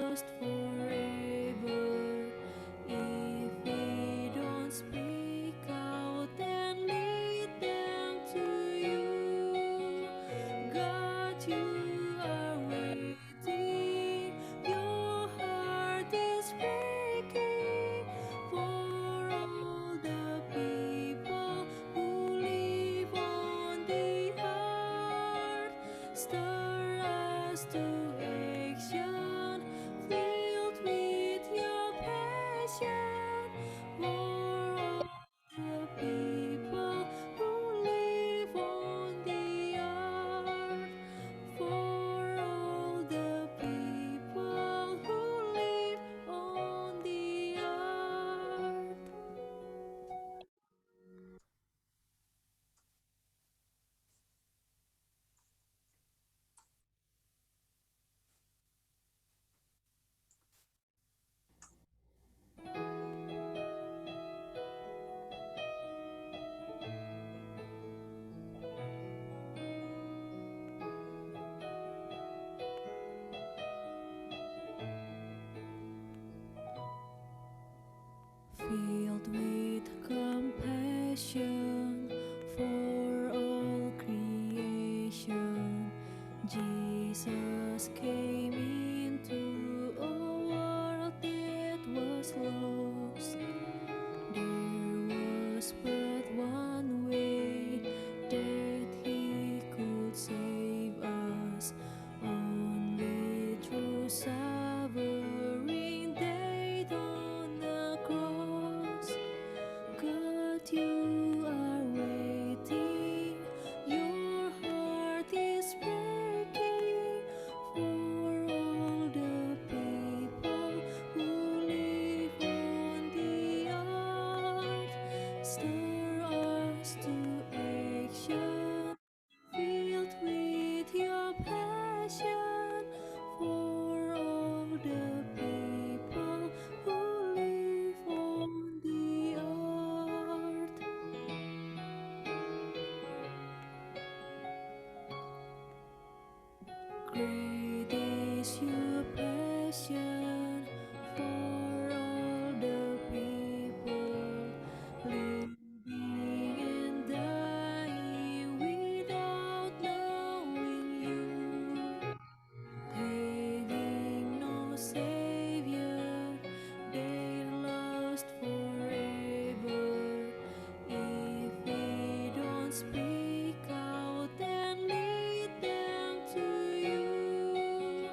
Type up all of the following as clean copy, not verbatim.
last forever. If we don't speak out and lead them to you, God, you are waiting. Your heart is breaking for all the people who live on the earth. Stir us to action, filled with your passion for all the people who live on the earth. For all the people who live on the earth. Filled with compassion for all creation, Jesus came into a world that was lost. There was but one way that he could save us, only through suffering died on the cross. God, you are waiting. Your heart is breaking for all the people who live on the earth. Stir us to action, filled with your passion for all the people who live on the earth. Great is your passion for all the people living and dying without knowing you. Having no savior, they're lost forever. If we don't speak out and lead them to you,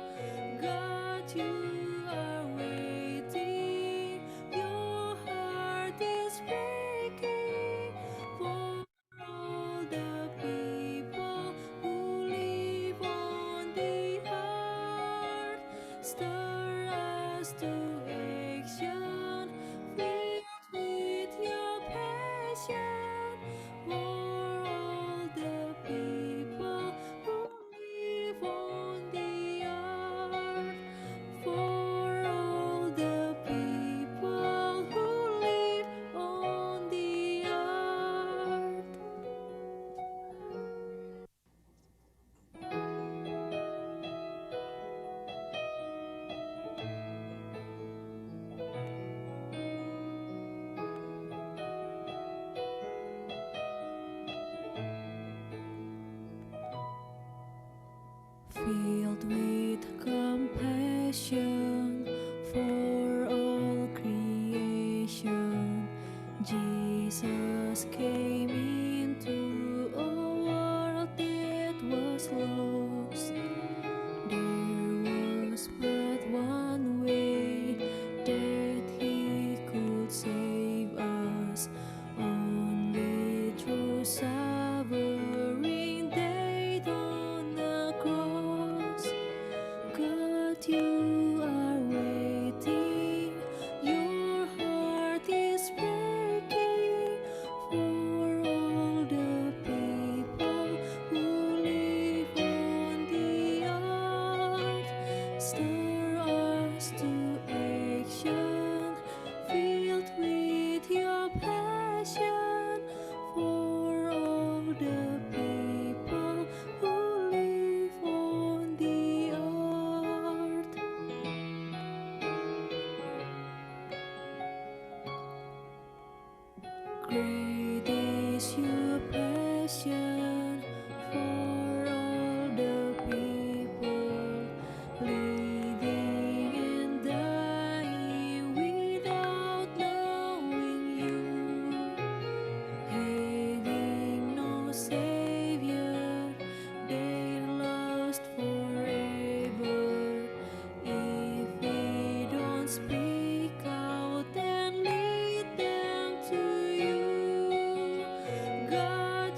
God, you are waiting. Your heart is breaking for all the people who live on the earth. Stir us to action, filled with your passion for all the people who live on the earth. For all the people who live on the earth.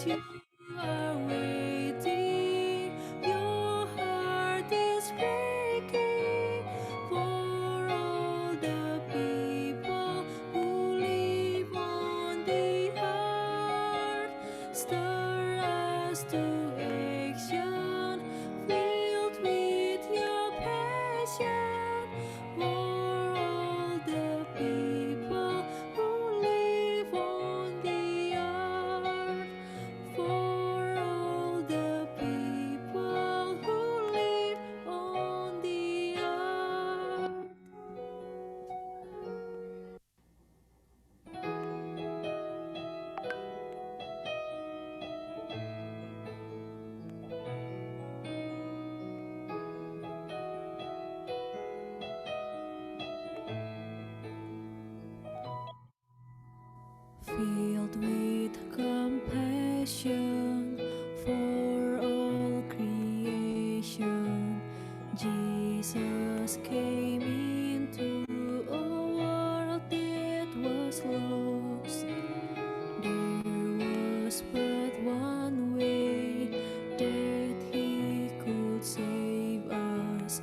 you are waiting. Your heart is breaking for all the people who live on the earth. Stir us to action, filled with your passion for all the people who live on the earth. For all the people who live on the earth. Filled with compassion for all creation, Jesus came into a world that was lost. There was but one way that He could save us,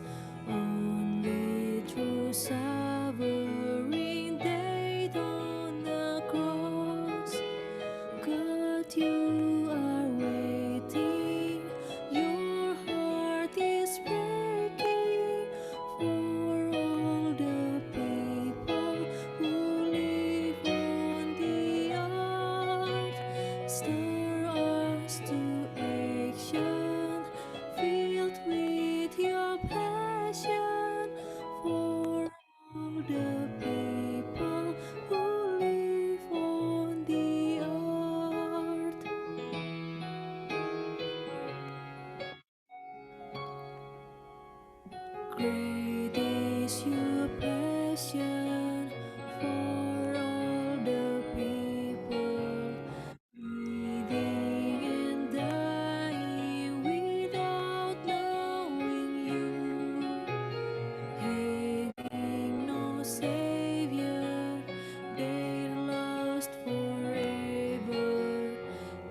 only through suffering died on the cross. God, you are waiting. Your heart is breaking for all the people who live on the earth. Stir us to action, filled with your passion for all the people who live on the earth. Great is your passion for all the people, bleeding and dying without knowing you, having no savior, they're lost forever.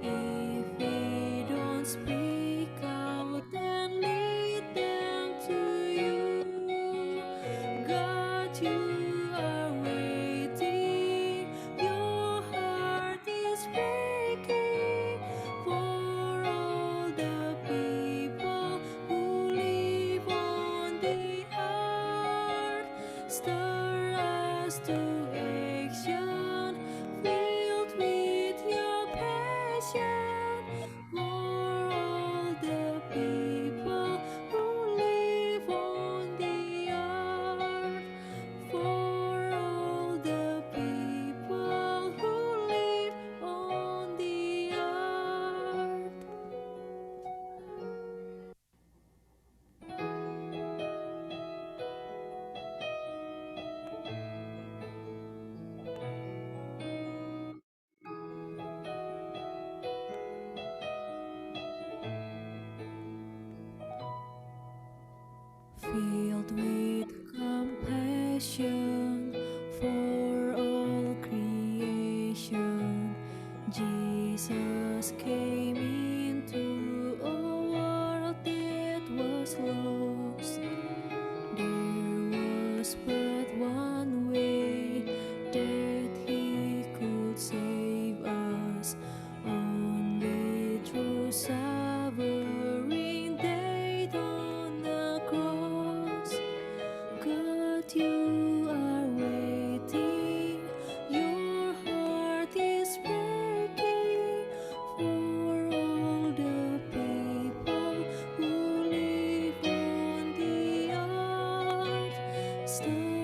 If we don't speak out and lead them to you, God, you are waiting. Your heart is breaking for all the people who live on the earth. Stir us to action, filled with your passion for all the people who live on the earth. For all the people who live on the earth. Filled with compassion for all creation, Jesus came into a world that was lost. There was but one way that He could save us, only through suffering died on the cross. God, you are waiting. Your heart is breaking for all the people who live on the earth. Stay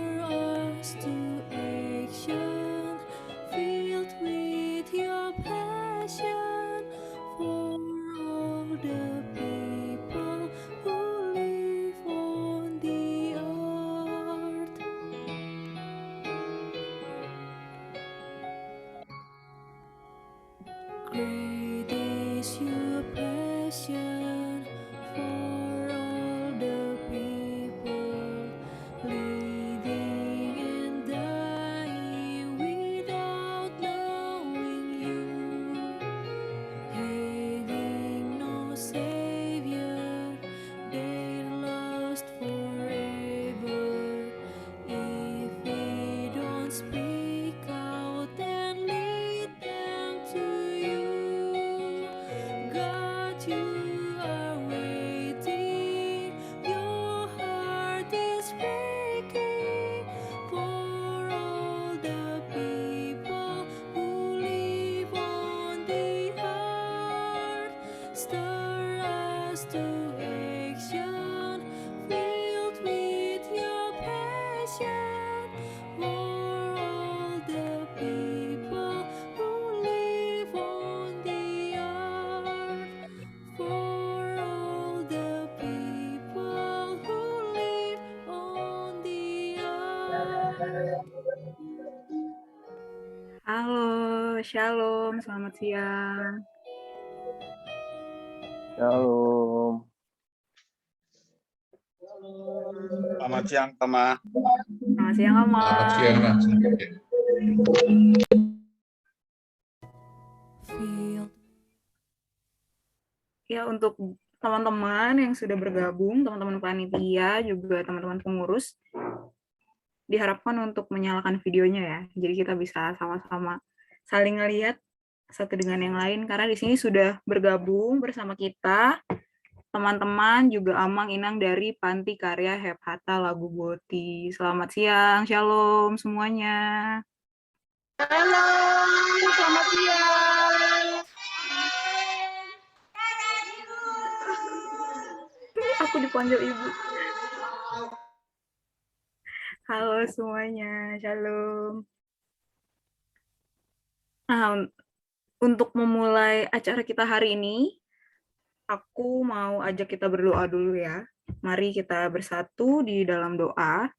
you are waiting. Your heart is breaking for all the people who live on the earth. Stir us to action, filled with your passion for all the people who live on the earth. For all the people who live on the earth. Halo, Shalom, selamat siang. Shalom. Selamat siang, Tama. Selamat siang, Ama. Selamat siang, Mas. Feel Ya, untuk teman-teman yang sudah bergabung, teman-teman panitia, juga teman-teman pengurus, diharapkan untuk menyalakan videonya ya. Jadi kita bisa sama-sama saling ngelihat satu dengan yang lain, karena di sini sudah bergabung bersama kita teman-teman juga Amang Inang dari Panti Karya Hephatta Lagu Boti. Selamat siang, Shalom semuanya. Halo, selamat siang. Aku dipanggil ibu. Halo semuanya, Shalom. Nah, untuk memulai acara kita hari ini, aku mau ajak kita berdoa dulu ya. Mari kita bersatu di dalam doa.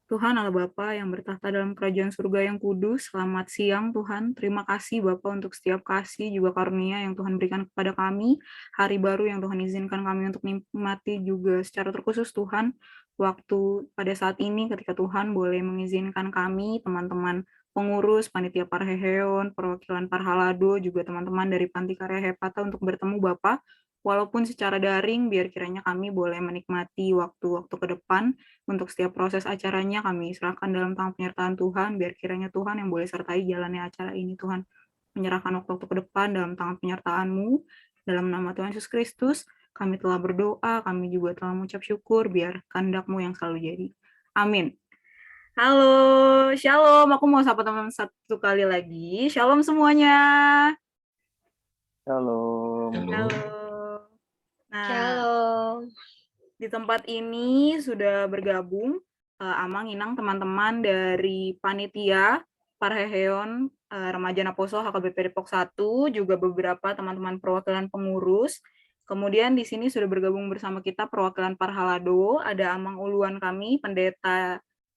Tuhan Allah Bapa yang bertahta dalam kerajaan surga yang kudus, selamat siang Tuhan. Terima kasih Bapa untuk setiap kasih juga karunia yang Tuhan berikan kepada kami. Hari baru yang Tuhan izinkan kami untuk nikmati juga secara terkhusus Tuhan. Waktu pada saat ini ketika Tuhan boleh mengizinkan kami, teman-teman pengurus, panitia Parheheon, perwakilan Parhalado, juga teman-teman dari Panti Karya Hephatta untuk bertemu Bapak. Walaupun secara daring, biar kiranya kami boleh menikmati waktu-waktu ke depan. Untuk setiap proses acaranya kami serahkan dalam tangan penyertaan Tuhan, biar kiranya Tuhan yang boleh sertai jalannya acara ini Tuhan. Menyerahkan waktu-waktu ke depan dalam tangan penyertaan-Mu, dalam nama Tuhan Yesus Kristus, kami telah berdoa, kami juga telah mengucap syukur, biar kehendak-Mu yang selalu jadi. Amin. Halo, Shalom, aku mau sapa teman-teman satu kali lagi. Shalom semuanya. Shalom. Halo. Nah, Shalom. di tempat ini sudah bergabung Amang Inang teman-teman dari panitia Parheheon Remaja Naposo HKBP Depok 1, juga beberapa teman-teman perwakilan pengurus. Kemudian di sini sudah bergabung bersama kita perwakilan Parhalado, ada Amang Uluan kami,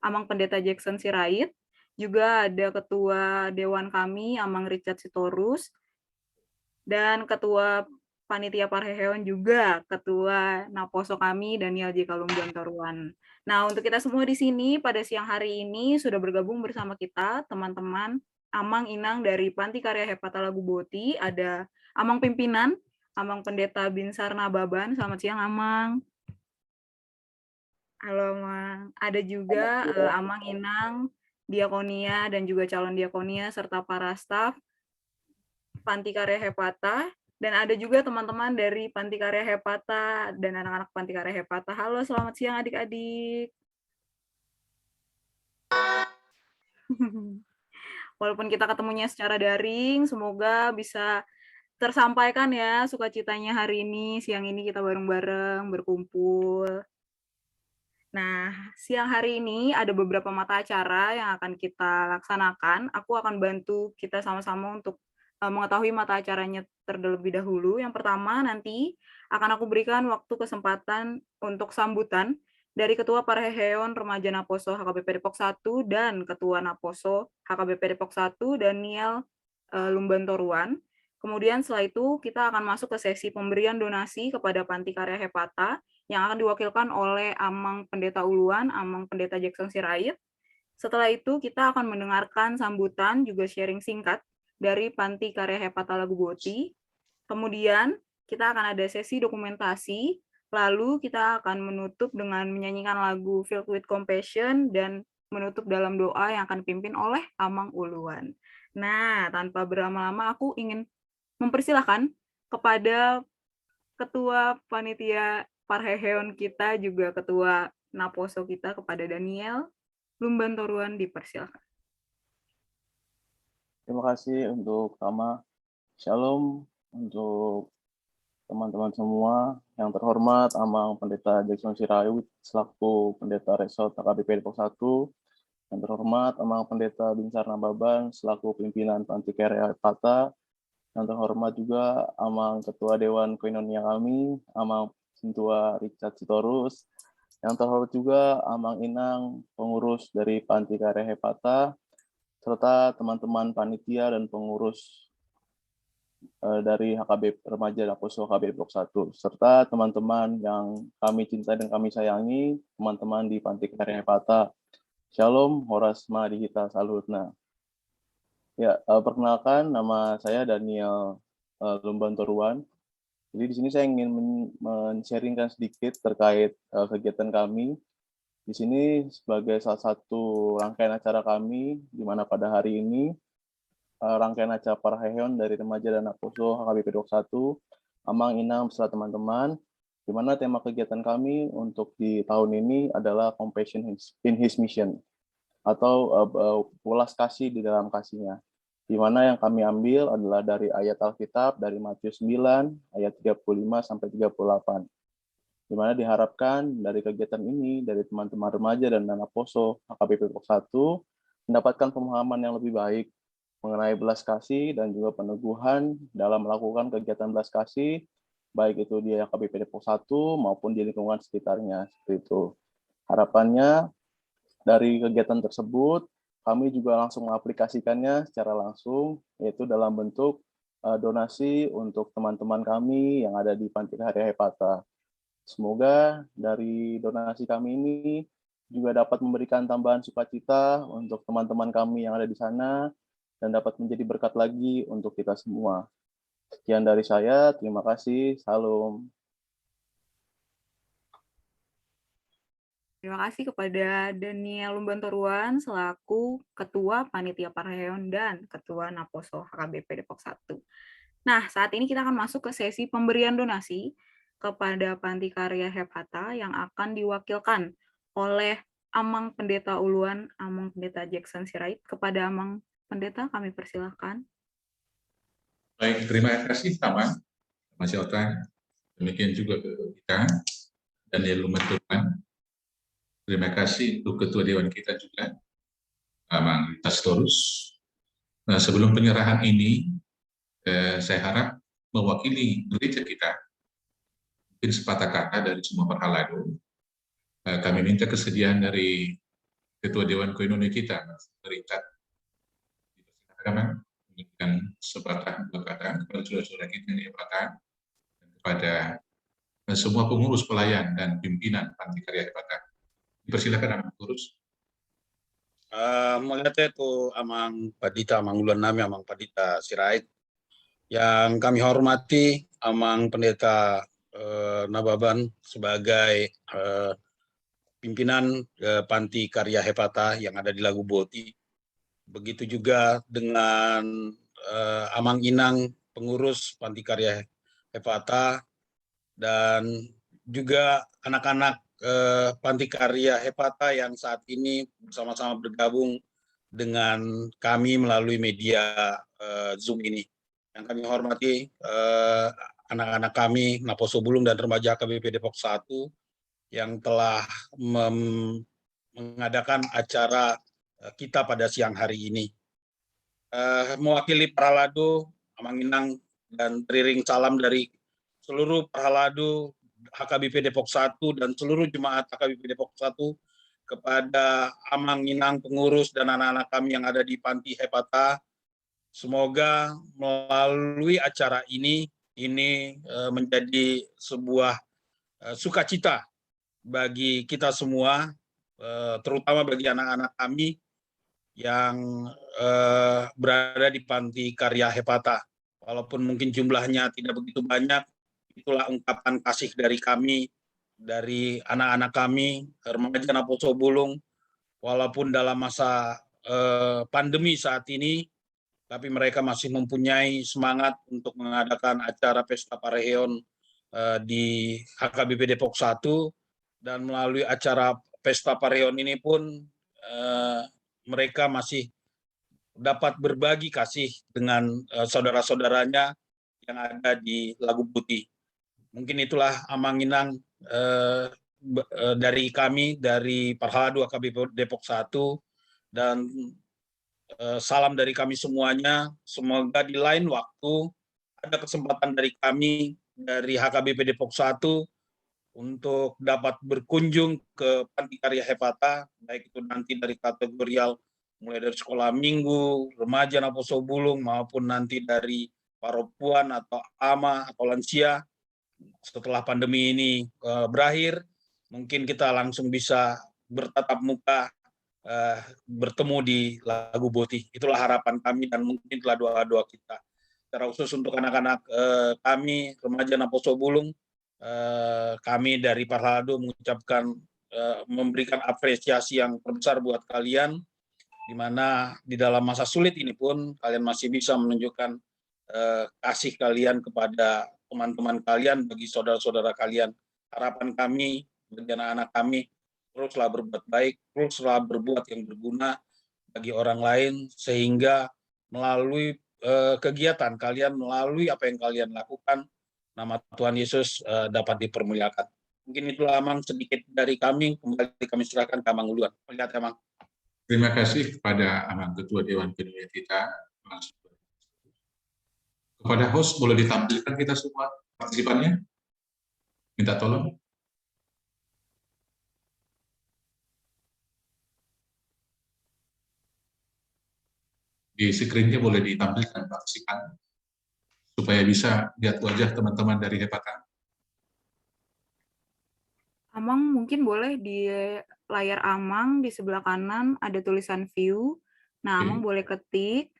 Amang Pendeta Jackson Sirait, juga ada ketua dewan kami Amang Richard Sitorus, dan ketua panitia Parheheon juga ketua Naposo kami Daniel J. Kalumjantoruan. Nah, untuk kita semua di sini pada siang hari ini sudah bergabung bersama kita teman-teman Amang Inang dari Panti Karya Hephatta Lagu Boti, ada Amang pimpinan, Amang Pendeta Binsar Nababan. Selamat siang Amang. Halo Amang. Ada juga Amang Inang Diakonia dan juga calon diakonia serta para staf Panti Karya Hephatta. Dan ada juga teman-teman dari Panti Karya Hephatta dan anak-anak Panti Karya Hephatta. Halo, selamat siang adik-adik. Walaupun kita ketemunya secara daring, semoga bisa tersampaikan ya sukacitanya hari ini. Siang ini kita bareng-bareng berkumpul. Nah, siang hari ini ada beberapa mata acara yang akan kita laksanakan. Aku akan bantu kita sama-sama untuk mengetahui mata acaranya terlebih dahulu. Yang pertama nanti akan aku berikan waktu kesempatan untuk sambutan dari Ketua Parheheon Remaja Naposo HKBP Depok 1 dan Ketua Naposo HKBP Depok 1 Daniel Lumbantoruan. Kemudian setelah itu kita akan masuk ke sesi pemberian donasi kepada Panti Karya Hephatta yang akan diwakilkan oleh Amang Pendeta Uluan, Amang Pendeta Jackson Sirait. Setelah itu kita akan mendengarkan sambutan juga sharing singkat dari Panti Karya Hephatta Lagu Boti. Kemudian kita akan ada sesi dokumentasi, lalu kita akan menutup dengan menyanyikan lagu Filled with Compassion dan menutup dalam doa yang akan dipimpin oleh Amang Uluan. Nah, tanpa berlama-lama aku ingin mempersilahkan kepada Ketua Panitia Parheheon kita, juga Ketua Naposo kita, kepada Daniel Lumbantoruan, dipersilakan. Terima kasih untuk Tama. Shalom untuk teman-teman semua. Yang terhormat Amang Pendeta Jackson Sirayu selaku Pendeta Resort HKBP Depok 1. Yang terhormat Amang Pendeta Binsar Nababan selaku pimpinan Panti Karya Hepata. Yang terhormat juga Amang Ketua Dewan Koinonia kami, Amang Sintua Richard Sitorus. Yang terhormat juga Amang Inang, pengurus dari Panti Karya Hepata, serta teman-teman panitia dan pengurus dari HKB Remaja Naposo HKB Depok 1, serta teman-teman yang kami cintai dan kami sayangi, teman-teman di Panti Karya Hepata. Shalom, Horas Mahadihita Salutna. Ya, perkenalkan nama saya Daniel Lumbantoruan. Jadi di sini saya ingin men-sharingkan sedikit terkait kegiatan kami. Di sini sebagai salah satu rangkaian acara kami, di mana pada hari ini rangkaian acara Parheheon dari Remaja dan Naposo HKBP Depok 1, Amang Inang beserta teman-teman, di mana tema kegiatan kami untuk di tahun ini adalah Compassion in His Mission, atau welas kasih di dalam kasihnya. Di mana yang kami ambil adalah dari ayat Alkitab dari Matius 9 ayat 35 sampai 38. Di mana diharapkan dari kegiatan ini dari teman-teman remaja dan Naposo HKBP Depok 1 mendapatkan pemahaman yang lebih baik mengenai belas kasih dan juga peneguhan dalam melakukan kegiatan belas kasih, baik itu di HKBP Depok 1 maupun di lingkungan sekitarnya. Seperti itu. Harapannya dari kegiatan tersebut kami juga langsung mengaplikasikannya secara langsung, yaitu dalam bentuk donasi untuk teman-teman kami yang ada di Panti Karya Hepata. Semoga dari donasi kami ini juga dapat memberikan tambahan sukacita untuk teman-teman kami yang ada di sana dan dapat menjadi berkat lagi untuk kita semua. Sekian dari saya, terima kasih, salam. Terima kasih kepada Daniel Lumbantoruan selaku Ketua Panitia Parheheon dan Ketua Naposo HKBP Depok 1. Nah, saat ini kita akan masuk ke sesi pemberian donasi kepada Panti Karya Hepata yang akan diwakilkan oleh Amang Pendeta Uluan, Amang Pendeta Jackson Sirait. Kepada Amang Pendeta, kami persilahkan. Baik, terima kasih Tama, Mas Yota. Demikian juga ke kita, Daniel Lumbantoruan. Terima kasih untuk Ketua Dewan kita juga, Amang Tastorus. Nah, sebelum penyerahan ini, saya harap mewakili gereja kita, mungkin sepatah kata dari semua perhalado. Kami minta kesediaan dari Ketua Dewan Koinonia kita, Mas Richard. Kami memberikan sepatah dua kata kepada saudara-saudara kita yang dihepatan, dan kepada semua pengurus pelayan dan pimpinan Panti Karya Hepata. Dipersilakan Amang Pengurus. Melihat itu Amang Padita, Amang Uluan Nami, Amang Padita Sirait. Yang kami hormati Amang Pendeta Nababan sebagai pimpinan Panti Karya Hepata yang ada di Lagu Boti. Begitu juga dengan Amang Inang, pengurus Panti Karya Hepata, dan juga anak-anak Panti Karya Hepata yang saat ini bersama-sama bergabung dengan kami melalui media Zoom ini. Yang kami hormati anak-anak kami, Naposo Bulung dan Remaja HKBP Depok 1 yang telah mengadakan acara kita pada siang hari ini. Mewakili Parhalado, Amang Inang, dan teriring salam dari seluruh Parhalado HKBP Depok 1 dan seluruh jemaat HKBP Depok 1 kepada Amang Inang, pengurus dan anak-anak kami yang ada di Panti Hepata. Semoga melalui acara ini menjadi sebuah sukacita bagi kita semua, terutama bagi anak-anak kami yang berada di Panti Karya Hepata. Walaupun mungkin jumlahnya tidak begitu banyak, itulah ungkapan kasih dari kami, dari anak-anak kami, remaja Naposo Bulung, walaupun dalam masa pandemi saat ini, tapi mereka masih mempunyai semangat untuk mengadakan acara Pesta Pareon di HKBP Depok 1, dan melalui acara Pesta Pareon ini pun mereka masih dapat berbagi kasih dengan saudara-saudaranya yang ada di Lagu Putih. Mungkin itulah Amanginang dari kami, dari Parhaladu HKBP Depok 1, dan salam dari kami semuanya. Semoga di lain waktu ada kesempatan dari kami dari HKBP Depok 1 untuk dapat berkunjung ke Panti Karya Hepata, baik itu nanti dari kategorial mulai dari sekolah minggu, remaja Naposo Bulung, maupun nanti dari paropuan atau ama atau lansia. Setelah pandemi ini berakhir, mungkin kita langsung bisa bertatap muka, bertemu di Lagu Boti. Itulah harapan kami dan mungkin itulah doa-doa kita. Secara khusus untuk anak-anak kami, remaja Naposo Bulung, kami dari Parhaladu mengucapkan, memberikan apresiasi yang terbesar buat kalian, di mana di dalam masa sulit ini pun kalian masih bisa menunjukkan kasih kalian kepada teman-teman kalian, bagi saudara-saudara kalian. Harapan kami bagi anak-anak kami, teruslah berbuat baik, teruslah berbuat yang berguna bagi orang lain, sehingga melalui kegiatan kalian, melalui apa yang kalian lakukan, nama Tuhan Yesus dapat dipermuliakan. Mungkin itulah Amang sedikit dari kami. Kembali kami serahkan ke Amang duluan. Lihat Amang. Terima kasih kepada Amang Ketua Dewan Pembina kita. Kepada host, boleh ditampilkan kita semua partisipannya? Minta tolong. Di screen-nya boleh ditampilkan partisipan, supaya bisa lihat wajah teman-teman dari Hepata. Amang mungkin boleh di layar Amang di sebelah kanan ada tulisan view. Nah, Amang boleh ketik,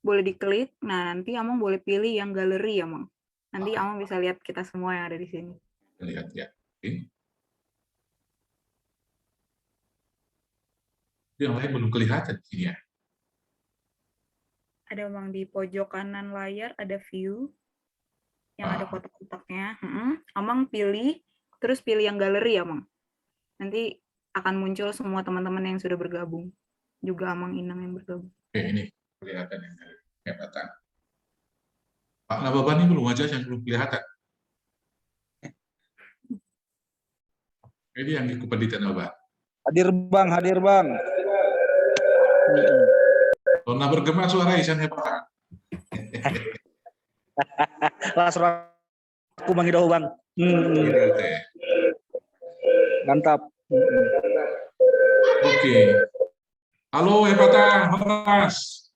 boleh diklik. Nah, nanti Amang boleh pilih yang galeri, Amang. Nanti Amang bisa lihat kita semua yang ada di sini. Lihat ya. Oke. Yang lain belum kelihatan di sini ya. Ada Amang di pojok kanan layar ada view yang ada kotak-kotaknya. Amang pilih, terus pilih yang galeri, Amang. Nanti akan muncul semua teman-teman yang sudah bergabung. Juga Amang Inang yang bergabung. Oke, ini kelihatan yang dari Hepata. Pak Nababani belum wajah yang belum kelihatan. Ini yang di Kupaditan Naba. Hadir bang, hadir bang. Lona bergema suara Isan Hepata. Lah suara aku bang Idoh bang. Mantap. Oke. Halo Hepata, Mas.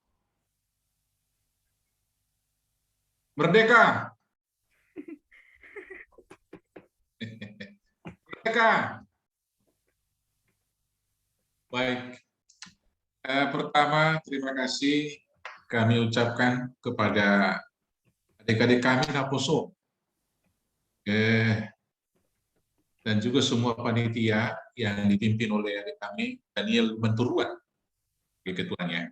Merdeka. Merdeka. Baik. Pertama, terima kasih kami ucapkan kepada adik-adik kami Naposo. Dan juga semua panitia yang dipimpin oleh adik kami, Daniel Menturuan, ketuanya.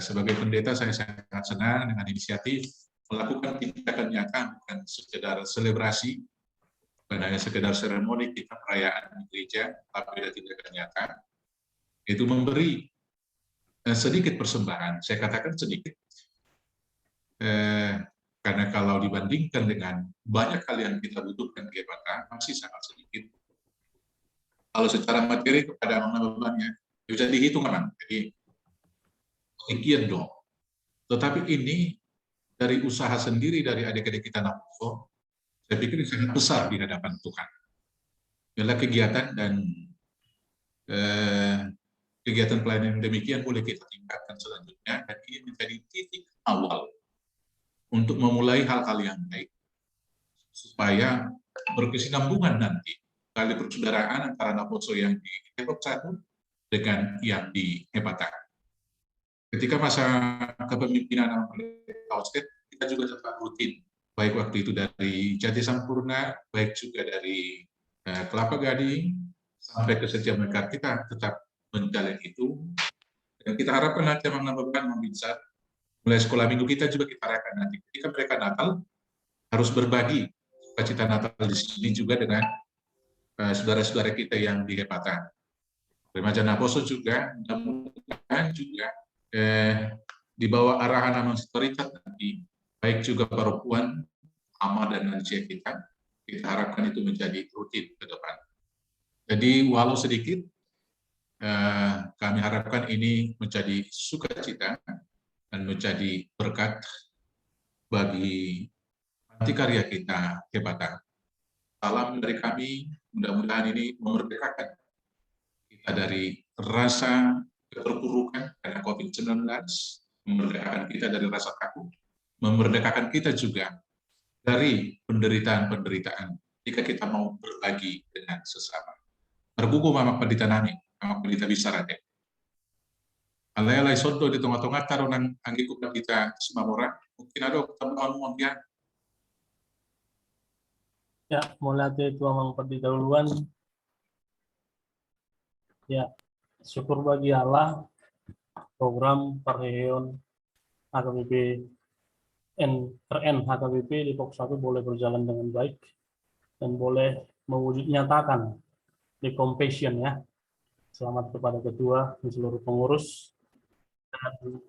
Sebagai pendeta, saya sangat senang dengan inisiatif melakukan tindakan nyata, bukan sekedar selebrasi, bukan hanya sekedar seremoni kita perayaan di gereja, tapi ada tindakan nyata, itu memberi sedikit persembahan. Saya katakan sedikit, karena kalau dibandingkan dengan banyak hal yang kita butuhkan di Hepata, masih sangat sedikit. Kalau secara materi kepada bebannya bisa dihitung kan, jadi sekian dong. Tetapi ini dari usaha sendiri dari adik-adik kita Naposo, saya pikir sangat besar di hadapan Tuhan. Adalah kegiatan dan kegiatan pelayanan yang demikian boleh kita tingkatkan selanjutnya, dan ini menjadi titik awal untuk memulai hal-hal yang baik supaya berkesinambungan nanti tali persaudaraan antara Naposo yang di Depok 1 dengan yang di Hepata. Ketika masa kepemimpinan Austed, kita juga tetap rutin, baik waktu itu dari Jati Sampurna, baik juga dari Kelapa Gading, sampai ke Setia Mekar, kita tetap menjalani itu. Dan kita harapkan nanti Mang Nababan bisa Mulai sekolah minggu kita juga kita rayakan nanti. Ketika mereka Natal, harus berbagi sukacita Natal di sini juga dengan saudara-saudara kita yang di Hepata. Remaja Naposo juga, mudah-mudahan juga di bawah arahan Amang Sitoritat nanti, baik juga para puan, ama dan lansia kita harapkan itu menjadi rutin ke depan. Jadi walau sedikit, kami harapkan ini menjadi sukacita dan menjadi berkat bagi panti karya kita Hepata. Salam dari kami, mudah-mudahan ini memerdekakan kita dari rasa keterpurukan karena COVID-19, memerdekakan kita dari rasa takut, memerdekakan kita juga dari penderitaan-penderitaan jika kita mau berbagi dengan sesama. Terbuku Mama Pendeta Nani, Mama Pendeta Bisarade. Alay-alay sondo di tengah-tengah tarunan anggiku kita semamora, mungkin ada teman-teman dia. Ya, mulai itu Amang Pendeta duluan. Ya, syukur bagi Allah, program Parheon HKBP RN HKBP di Pok 1 boleh berjalan dengan baik dan boleh mewujud nyatakan di compassion ya. Selamat kepada ketua dan seluruh pengurus. Dan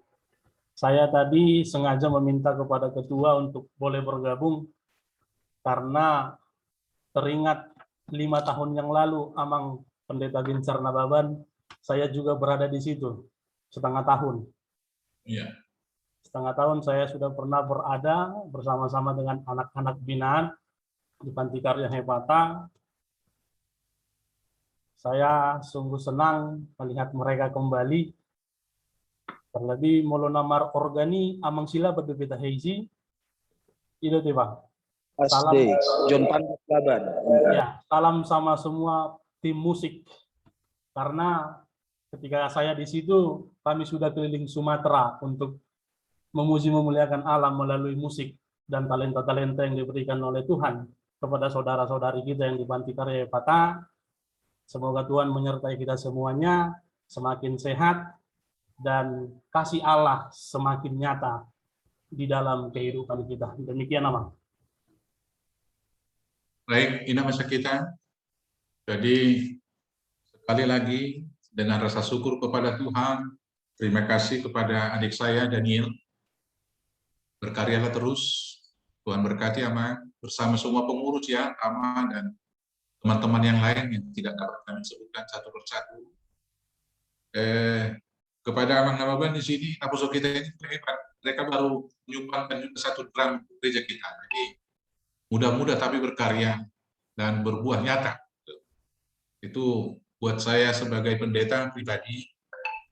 saya tadi sengaja meminta kepada ketua untuk boleh bergabung karena teringat 5 tahun yang lalu Amang Pendeta Bincar Nababan, saya juga berada di situ setengah tahun. Iya. Setengah tahun saya sudah pernah berada bersama-sama dengan anak-anak binaan di Panti Karya Hepata. Saya sungguh senang melihat mereka kembali. Terlebih mulu namar organi Amang Sila berbeda Heizi. Itu tiba. Salam John Pantas Laban. Ya, salam sama semua tim musik. Karena ketika saya di situ, kami sudah keliling Sumatera untuk memuji memuliakan alam melalui musik dan talenta-talenta yang diberikan oleh Tuhan kepada saudara-saudari kita yang di Panti Karya Hepata. Semoga Tuhan menyertai kita semuanya, semakin sehat, dan kasih Allah semakin nyata di dalam kehidupan kita. Demikian, Amang. Baik, ini masa kita. Jadi, sekali lagi, dengan rasa syukur kepada Tuhan, terima kasih kepada adik saya, Daniel. Berkaryalah terus, Tuhan berkati Amang, bersama semua pengurus ya, Ama dan teman-teman yang lain yang tidak dapat kami sebutkan satu persatu. Kepada Amang Nababan di sini, Naposo kita ini hebat. Mereka baru menyumbangkan juga 1 drum gereja kita. Jadi, mudah-mudah tapi berkarya dan berbuah nyata. Itu buat saya sebagai pendeta pribadi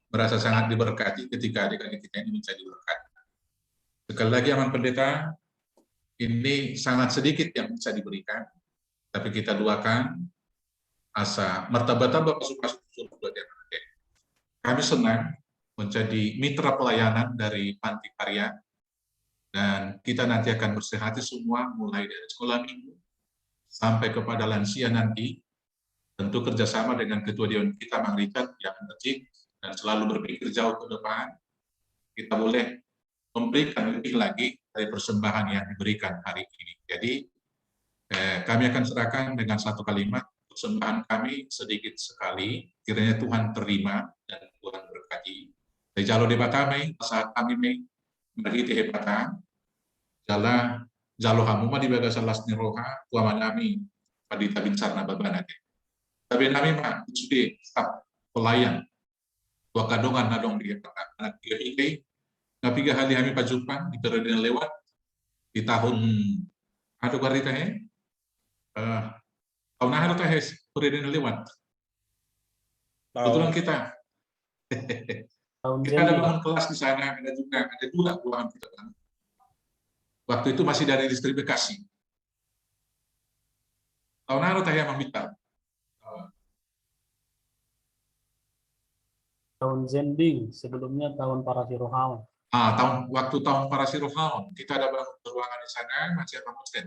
merasa sangat diberkati ketika adik-adik kita ini menjadi berkat. Sekali lagi Amang Pendeta, ini sangat sedikit yang bisa diberikan, tapi kita doakan asa martabat Bapak surga di atas. Kami senang menjadi mitra pelayanan dari Panti Karya, dan kita nanti akan bersihati semua mulai dari sekolah minggu sampai kepada lansia nanti, tentu kerjasama dengan Ketua Dewan kita, Mang Richard, yang energik dan selalu berpikir jauh ke depan. Kita boleh memberikan lebih lagi dari persembahan yang diberikan hari ini. Jadi, kami akan serahkan dengan 1 kalimat, persembahan kami sedikit sekali, kiranya Tuhan terima dan Tuhan berkati. Dari jalo di Batame, saat kami bagi di Hepata, jalo hamuma di baga salas ni roha, tuama nami, Pendeta Bincar Nababan. Tapi kami mah sudah staf pelayan, tua kadongan nadong di Hepata. Anak 3 ngapiga hali kami pajupan di periode yang lewat di tahun atau karita tahun akhir atau periode yang lewat. Kebetulan kita ada bangun kelas di sana, ada juga ada 2 ruangan kita kan. Waktu itu masih dari distrik Bekasi. Tahun akhir teh yang meminta. Tahun Zending, sebelumnya tahun Parasirohaon. Tahun Parasirohaon, kita ada bangun ruangan di sana, masih ada hosten.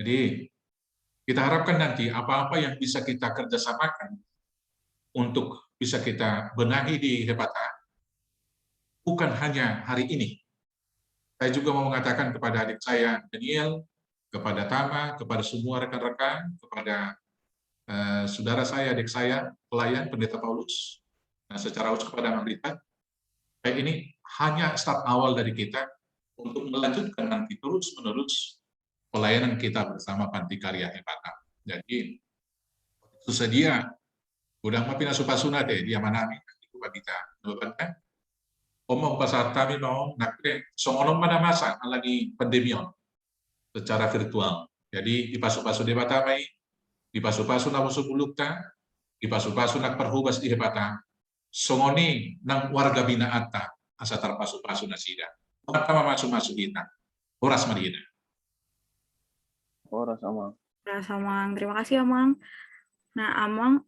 Jadi, kita harapkan nanti apa-apa yang bisa kita kerjasamakan untuk bisa kita benahi di Hepata, bukan hanya hari ini. Saya juga mau mengatakan kepada adik saya Daniel, kepada Tama, kepada semua rekan-rekan, kepada saudara saya, adik saya, pelayan Pendeta Paulus, secara khusus kepada Mamrita, ini hanya start awal dari kita untuk melanjutkan nanti terus-menerus pelayanan kita bersama Panti Karya Hepata. Jadi, sedia, udah mapina supasuna deh, dia manami, itu kita, kan? Omong pasal kami mau nakre, songonom mana masa lagi pandemion secara virtual. Jadi di pasu-pasu di Batamai, di pasu-pasu na musubulukta, di pasu-pasu nak perhubas di Hepata, songoni nang warga binaata asa tarpasu-pasu na sida. Mata masuk-masuk kita. Horas Marina. Horas Amang. Horas Amang. Terima kasih Amang. Nah Amang,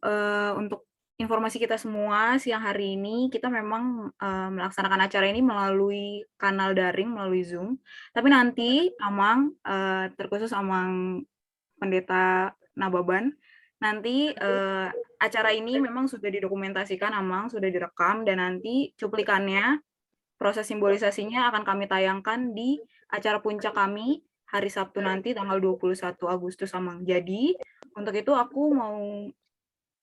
untuk informasi kita semua, siang hari ini kita memang melaksanakan acara ini melalui kanal daring, melalui Zoom. Tapi nanti Amang, terkhusus Amang Pendeta Nababan, nanti acara ini memang sudah didokumentasikan Amang, sudah direkam, dan nanti cuplikannya, proses simbolisasinya akan kami tayangkan di acara puncak kami hari Sabtu nanti tanggal 21 Agustus Amang. Jadi untuk itu aku mau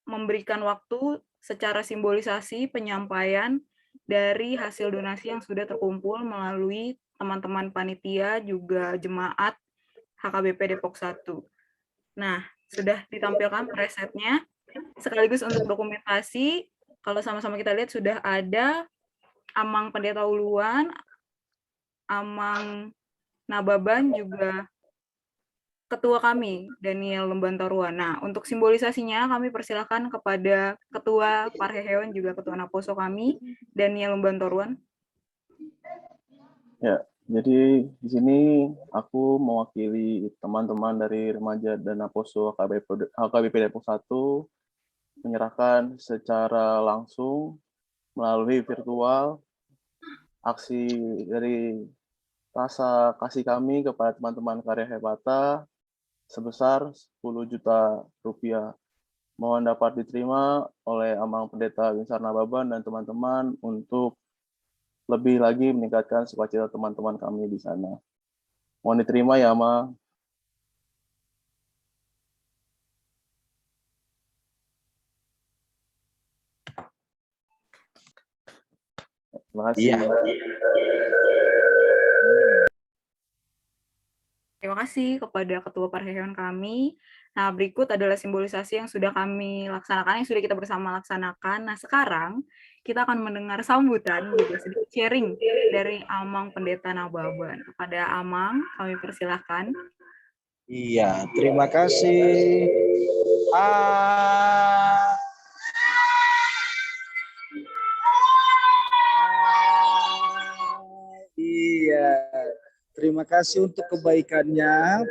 memberikan waktu secara simbolisasi penyampaian dari hasil donasi yang sudah terkumpul melalui teman-teman panitia juga jemaat HKBP Depok 1. Nah, sudah ditampilkan presetnya. Sekaligus untuk dokumentasi, kalau sama-sama kita lihat sudah ada Amang Pendeta Uluan, Amang Nababan, juga Ketua kami, Daniel Lembantaruan. Nah, untuk simbolisasinya kami persilakan kepada Ketua Parheheon, juga Ketua Naposo kami, Daniel Lembantaruan. Ya, jadi di sini aku mewakili teman-teman dari remaja dan Naposo HKBP Depok 1 menyerahkan secara langsung melalui virtual aksi dari rasa kasih kami kepada teman-teman Karya Hepata sebesar 10 juta rupiah. Mohon dapat diterima oleh Amang Pendeta Winsar Nababan dan teman-teman untuk lebih lagi meningkatkan sukacita teman-teman kami di sana. Mohon diterima ya, Amang. Terima kasih. Iya. Terima kasih kepada Ketua Parheheon kami. Nah, berikut adalah simbolisasi yang sudah kami laksanakan, yang sudah kita bersama laksanakan. Nah, sekarang kita akan mendengar sambutan, juga sedikit sharing dari Amang Pendeta Nababan. Kepada Amang, kami persilahkan. Iya, terima kasih. Iya, terima kasih untuk kebaikannya.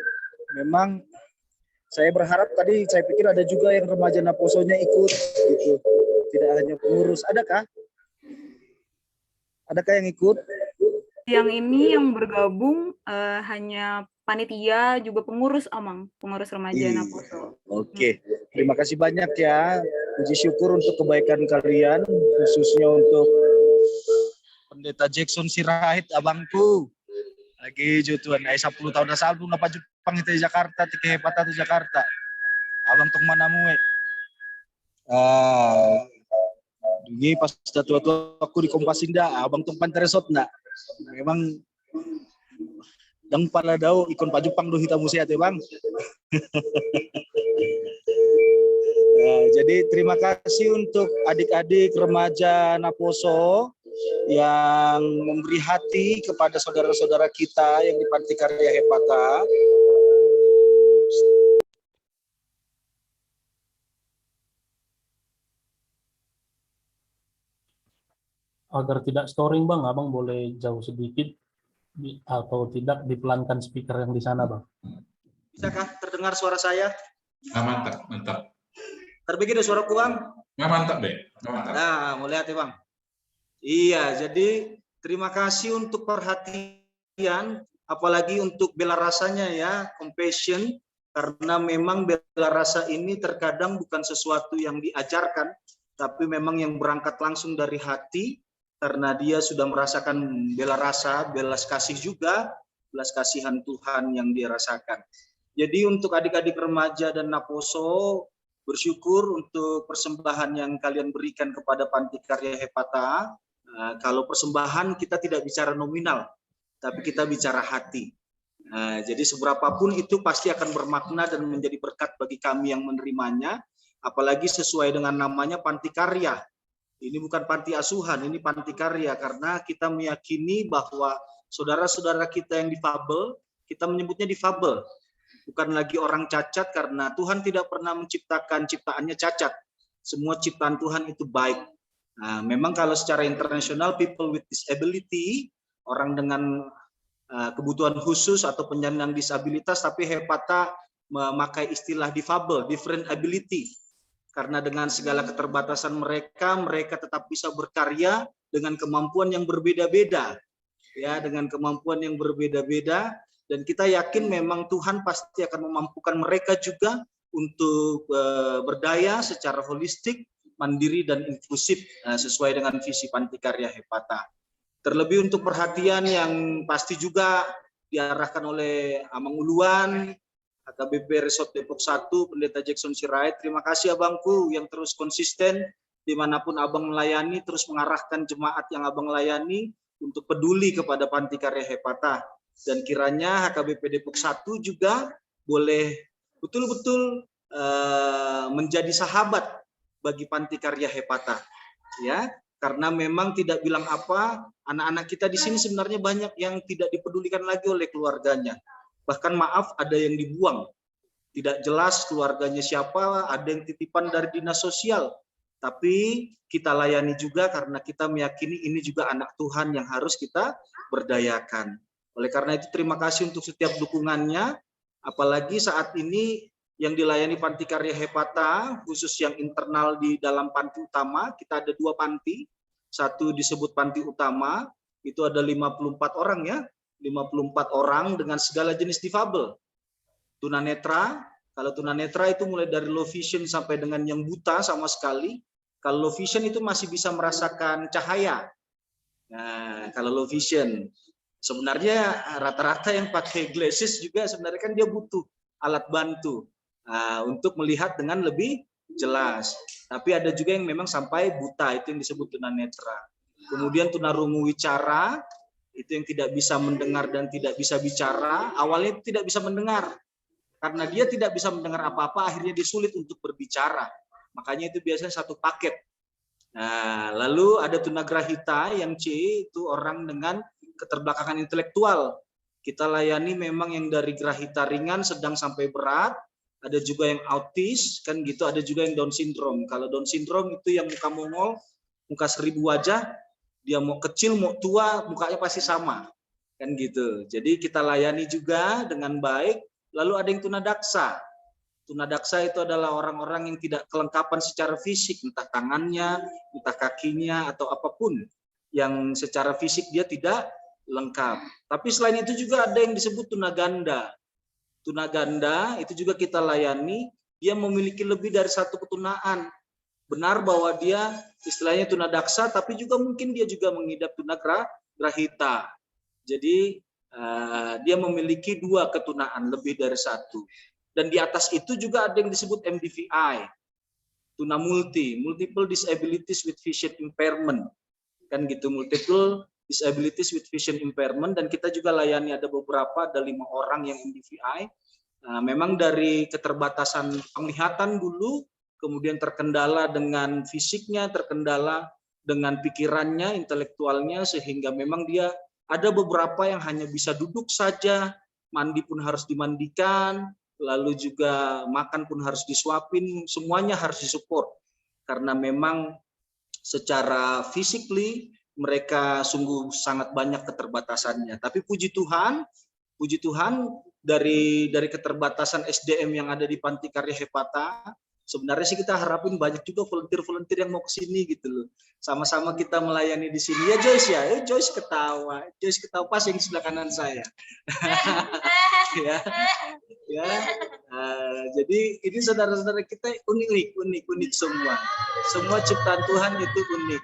Memang saya berharap tadi, saya pikir ada juga yang remaja Naposonya ikut, gitu. Tidak hanya pengurus. Adakah? Adakah yang ikut? Yang ini yang bergabung hanya panitia, juga pengurus Amang, pengurus remaja Naposo. Oke, terima kasih banyak ya. Puji syukur untuk kebaikan kalian, khususnya untuk Pendeta Jackson Sirait, abangku. Lagi jutuan, 10 tahun asal pun apa Jepang itu di Jakarta, tiga Hepata di Jakarta. Abang tung mana mue? Ini pas tua-tua aku di Kompasinda, abang tung Panteresot nak. Memang yang pada dau ikon Pak Jepang do hitam musia tuh bang. Jadi terima kasih untuk adik-adik remaja Naposo yang memberi hati kepada saudara-saudara kita yang di Panti Karya Hepata. Agar tidak storing bang, abang boleh jauh sedikit atau tidak dipelankan speaker yang di sana bang. Bisakah terdengar suara saya? Mantap, mantap. Terbegitu suaraku bang? Mantap deh. Mantap. Nah, mau lihat ya bang. Iya, jadi terima kasih untuk perhatian, apalagi untuk bela rasanya ya, compassion, karena memang bela rasa ini terkadang bukan sesuatu yang diajarkan, tapi memang yang berangkat langsung dari hati, karena dia sudah merasakan belas kasih juga, belas kasihan Tuhan yang dia rasakan. Jadi untuk adik-adik remaja dan Naposo, bersyukur untuk persembahan yang kalian berikan kepada Panti Karya Hepata. Kalau persembahan kita tidak bicara nominal, tapi kita bicara hati. Jadi seberapapun itu pasti akan bermakna dan menjadi berkat bagi kami yang menerimanya, apalagi sesuai dengan namanya Panti Karya. Ini bukan panti asuhan, ini panti karya, karena kita meyakini bahwa saudara-saudara kita yang difabel, kita menyebutnya difabel, bukan lagi orang cacat, karena Tuhan tidak pernah menciptakan ciptaannya cacat. Semua ciptaan Tuhan itu baik. Nah, memang kalau secara internasional, people with disability, orang dengan kebutuhan khusus atau penyandang disabilitas, tapi Hepata memakai istilah difabel, different ability. Karena dengan segala keterbatasan mereka tetap bisa berkarya dengan kemampuan yang berbeda-beda. Ya, dengan kemampuan yang berbeda-beda, dan kita yakin memang Tuhan pasti akan memampukan mereka juga untuk berdaya secara holistik, mandiri dan inklusif sesuai dengan visi Panti Karya Hepata. Terlebih untuk perhatian yang pasti juga diarahkan oleh Amang Uluan, AKBP Resort Depok 1, Pendeta Jackson Sirait. Terima kasih Abangku yang terus konsisten dimanapun Abang melayani, terus mengarahkan jemaat yang Abang layani untuk peduli kepada Panti Karya Hepata. Dan kiranya HKBP Depok 1 juga boleh betul-betul menjadi sahabat bagi Panti Karya Hepata. Ya, karena memang tidak bilang apa, anak-anak kita di sini sebenarnya banyak yang tidak dipedulikan lagi oleh keluarganya. Bahkan maaf, ada yang dibuang. Tidak jelas keluarganya siapa, ada yang titipan dari dinas sosial. Tapi kita layani juga karena kita meyakini ini juga anak Tuhan yang harus kita berdayakan. Oleh karena itu terima kasih untuk setiap dukungannya. Apalagi saat ini yang dilayani Panti Karya Hepata, khusus yang internal di dalam panti utama, kita ada 2 panti. Satu disebut panti utama, itu ada 54 orang ya. 54 orang dengan segala jenis difabel. Tunanetra, kalau tunanetra itu mulai dari low vision sampai dengan yang buta sama sekali. Kalau low vision itu masih bisa merasakan cahaya. Nah, kalau low vision, sebenarnya rata-rata yang pakai glasses juga sebenarnya kan dia butuh alat bantu untuk melihat dengan lebih jelas. Tapi ada juga yang memang sampai buta, itu yang disebut tunanetra. Kemudian tunarungu wicara, itu yang tidak bisa mendengar dan tidak bisa bicara. Awalnya tidak bisa mendengar, karena dia tidak bisa mendengar apa-apa, akhirnya dia sulit untuk berbicara. Makanya itu biasanya satu paket. Nah, lalu ada tunagrahita yang C, itu orang dengan keterbelakangan intelektual. Kita layani memang yang dari grahita ringan, sedang sampai berat. Ada juga yang autis, kan gitu. Ada juga yang Down syndrome. Kalau Down syndrome itu yang muka mongol, muka 1000 wajah, dia mau kecil mau tua mukanya pasti sama, kan gitu. Jadi kita layani juga dengan baik. Lalu ada yang tunadaksa. Tunadaksa itu adalah orang-orang yang tidak kelengkapan secara fisik, entah tangannya, entah kakinya atau apapun yang secara fisik dia tidak lengkap. Tapi selain itu juga ada yang disebut tunaganda. Tunaganda itu juga kita layani, dia memiliki lebih dari satu ketunaan. Benar bahwa dia istilahnya tunadaksa, tapi juga mungkin dia juga mengidap tunagrahita. Jadi dia memiliki 2 ketunaan, lebih dari 1. Dan di atas itu juga ada yang disebut MDVI, tuna multiple disabilities with vision impairment, kan gitu, multiple disabilities with vision impairment. Dan kita juga layani ada beberapa, ada 5 orang yang MDVI. Memang dari keterbatasan penglihatan dulu, kemudian terkendala dengan fisiknya, terkendala dengan pikirannya, intelektualnya, sehingga memang dia ada beberapa yang hanya bisa duduk saja, mandi pun harus dimandikan, lalu juga makan pun harus disuapin, semuanya harus disupport. Karena memang secara physically mereka sungguh sangat banyak keterbatasannya. Tapi puji Tuhan dari keterbatasan SDM yang ada di Panti Karya Hepata, sebenarnya sih kita harapin banyak juga volunteer yang mau ke sini gitu loh. Sama-sama kita melayani di sini. Ya Joyce ya, Joyce ketawa. Joyce ketawa pas yang sebelah kanan saya. Jadi ini saudara-saudara kita unik semua. Semua ciptaan Tuhan itu unik.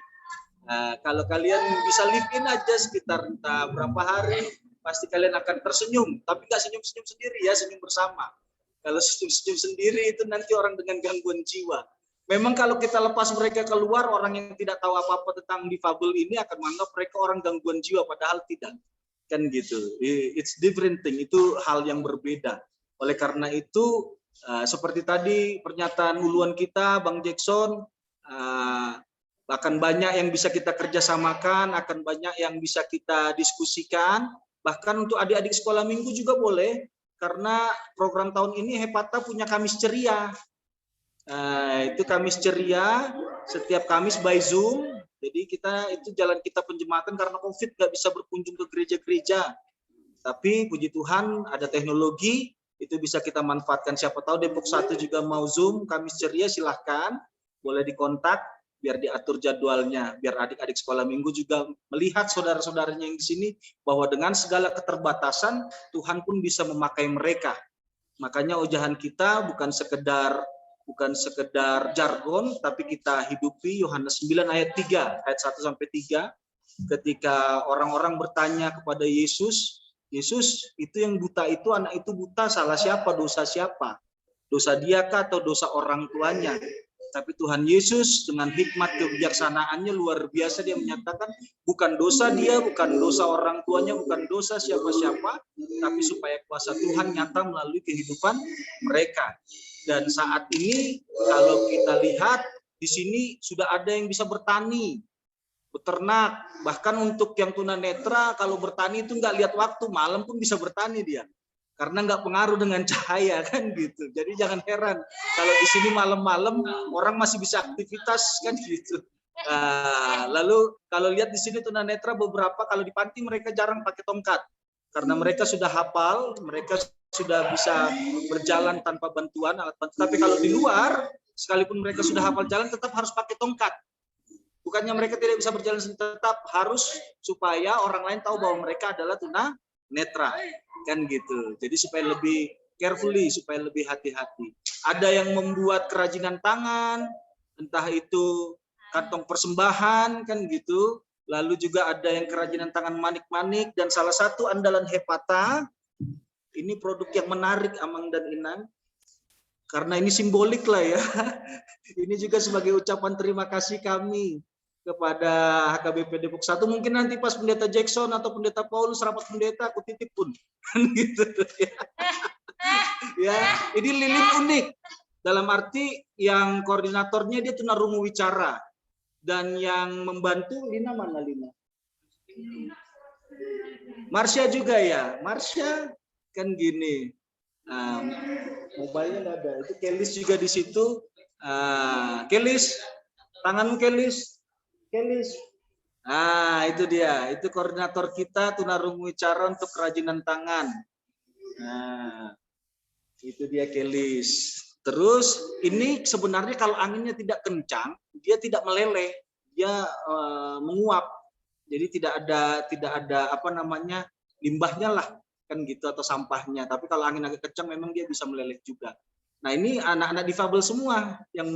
Kalau kalian bisa live in aja sekitar entah berapa hari, pasti kalian akan tersenyum. Tapi nggak senyum-senyum sendiri ya, senyum bersama. Kalau senyum-senyum sendiri itu nanti orang dengan gangguan jiwa. Memang kalau kita lepas mereka keluar, orang yang tidak tahu apa-apa tentang difabel ini akan menganggap mereka orang gangguan jiwa, padahal tidak. Kan gitu. It's different thing, itu hal yang berbeda. Oleh karena itu, seperti tadi pernyataan uluan kita, Bang Jackson, akan banyak yang bisa kita kerjasamakan, akan banyak yang bisa kita diskusikan, bahkan untuk adik-adik sekolah minggu juga boleh, karena program tahun ini Hepata punya Kamis Ceria. Itu Kamis Ceria, setiap Kamis by Zoom. Jadi itu jalan kita penjematan karena COVID nggak bisa berkunjung ke gereja-gereja. Tapi puji Tuhan ada teknologi, itu bisa kita manfaatkan. Siapa tahu Depok 1 juga mau Zoom, Kamis Ceria silahkan, boleh dikontak, biar diatur jadwalnya, biar adik-adik sekolah minggu juga melihat saudara-saudaranya yang di sini, bahwa dengan segala keterbatasan, Tuhan pun bisa memakai mereka. Makanya ujahan kita bukan sekedar jargon, tapi kita hidupi. Yohanes 9 ayat 3, ayat 1-3, ketika orang-orang bertanya kepada Yesus, Yesus, itu yang buta itu, anak itu buta, salah siapa, dosa siapa? Dosa dia kah atau dosa orang tuanya? Tapi Tuhan Yesus dengan hikmat kebijaksanaannya luar biasa, dia menyatakan bukan dosa dia, bukan dosa orang tuanya, bukan dosa siapa-siapa, tapi supaya kuasa Tuhan nyata melalui kehidupan mereka. Dan saat ini kalau kita lihat di sini sudah ada yang bisa bertani, beternak, bahkan untuk yang tunanetra kalau bertani itu nggak lihat waktu, malam pun bisa bertani dia, karena nggak pengaruh dengan cahaya kan gitu. Jadi jangan heran kalau di sini malam-malam orang masih bisa aktivitas kan gitu. Lalu kalau lihat di sini tunanetra beberapa kalau di panti mereka jarang pakai tongkat karena mereka sudah hafal, mereka sudah bisa berjalan tanpa bantuan alat bantu. Tapi kalau di luar, sekalipun mereka sudah hafal jalan, tetap harus pakai tongkat. Bukannya mereka tidak bisa berjalan, tetap harus supaya orang lain tahu bahwa mereka adalah tunanetra, kan gitu. Jadi supaya lebih carefully, supaya lebih hati-hati. Ada yang membuat kerajinan tangan, entah itu kantong persembahan, kan gitu. Lalu juga ada yang kerajinan tangan manik-manik, dan salah satu andalan Hepata. Ini produk yang menarik, Amang dan Inang, karena ini simbolik lah ya. Ini juga sebagai ucapan terima kasih kami kepada HKBP Depok 1. Mungkin nanti pas Pendeta Jackson atau Pendeta Paulus rapat pendeta, aku titip pun. Gitu ya. Ini lilin unik. Dalam arti yang koordinatornya dia tunarungu wicara. Dan yang membantu, Lina mana Lina? Marsha juga ya. Marsha kan gini, mobilenya nggak ada. Itu Kelis juga di situ. Kelis, tanganmu Kelis, Kelis. Itu dia. Itu koordinator kita tunarungu wicara untuk kerajinan tangan. Itu dia Kelis. Terus ini sebenarnya kalau anginnya tidak kencang, dia tidak meleleh, dia menguap. Jadi tidak ada apa namanya limbahnya lah. Kan gitu, atau sampahnya. Tapi kalau angin agak kencang memang dia bisa meleleh juga. Nah, ini anak-anak difabel semua yang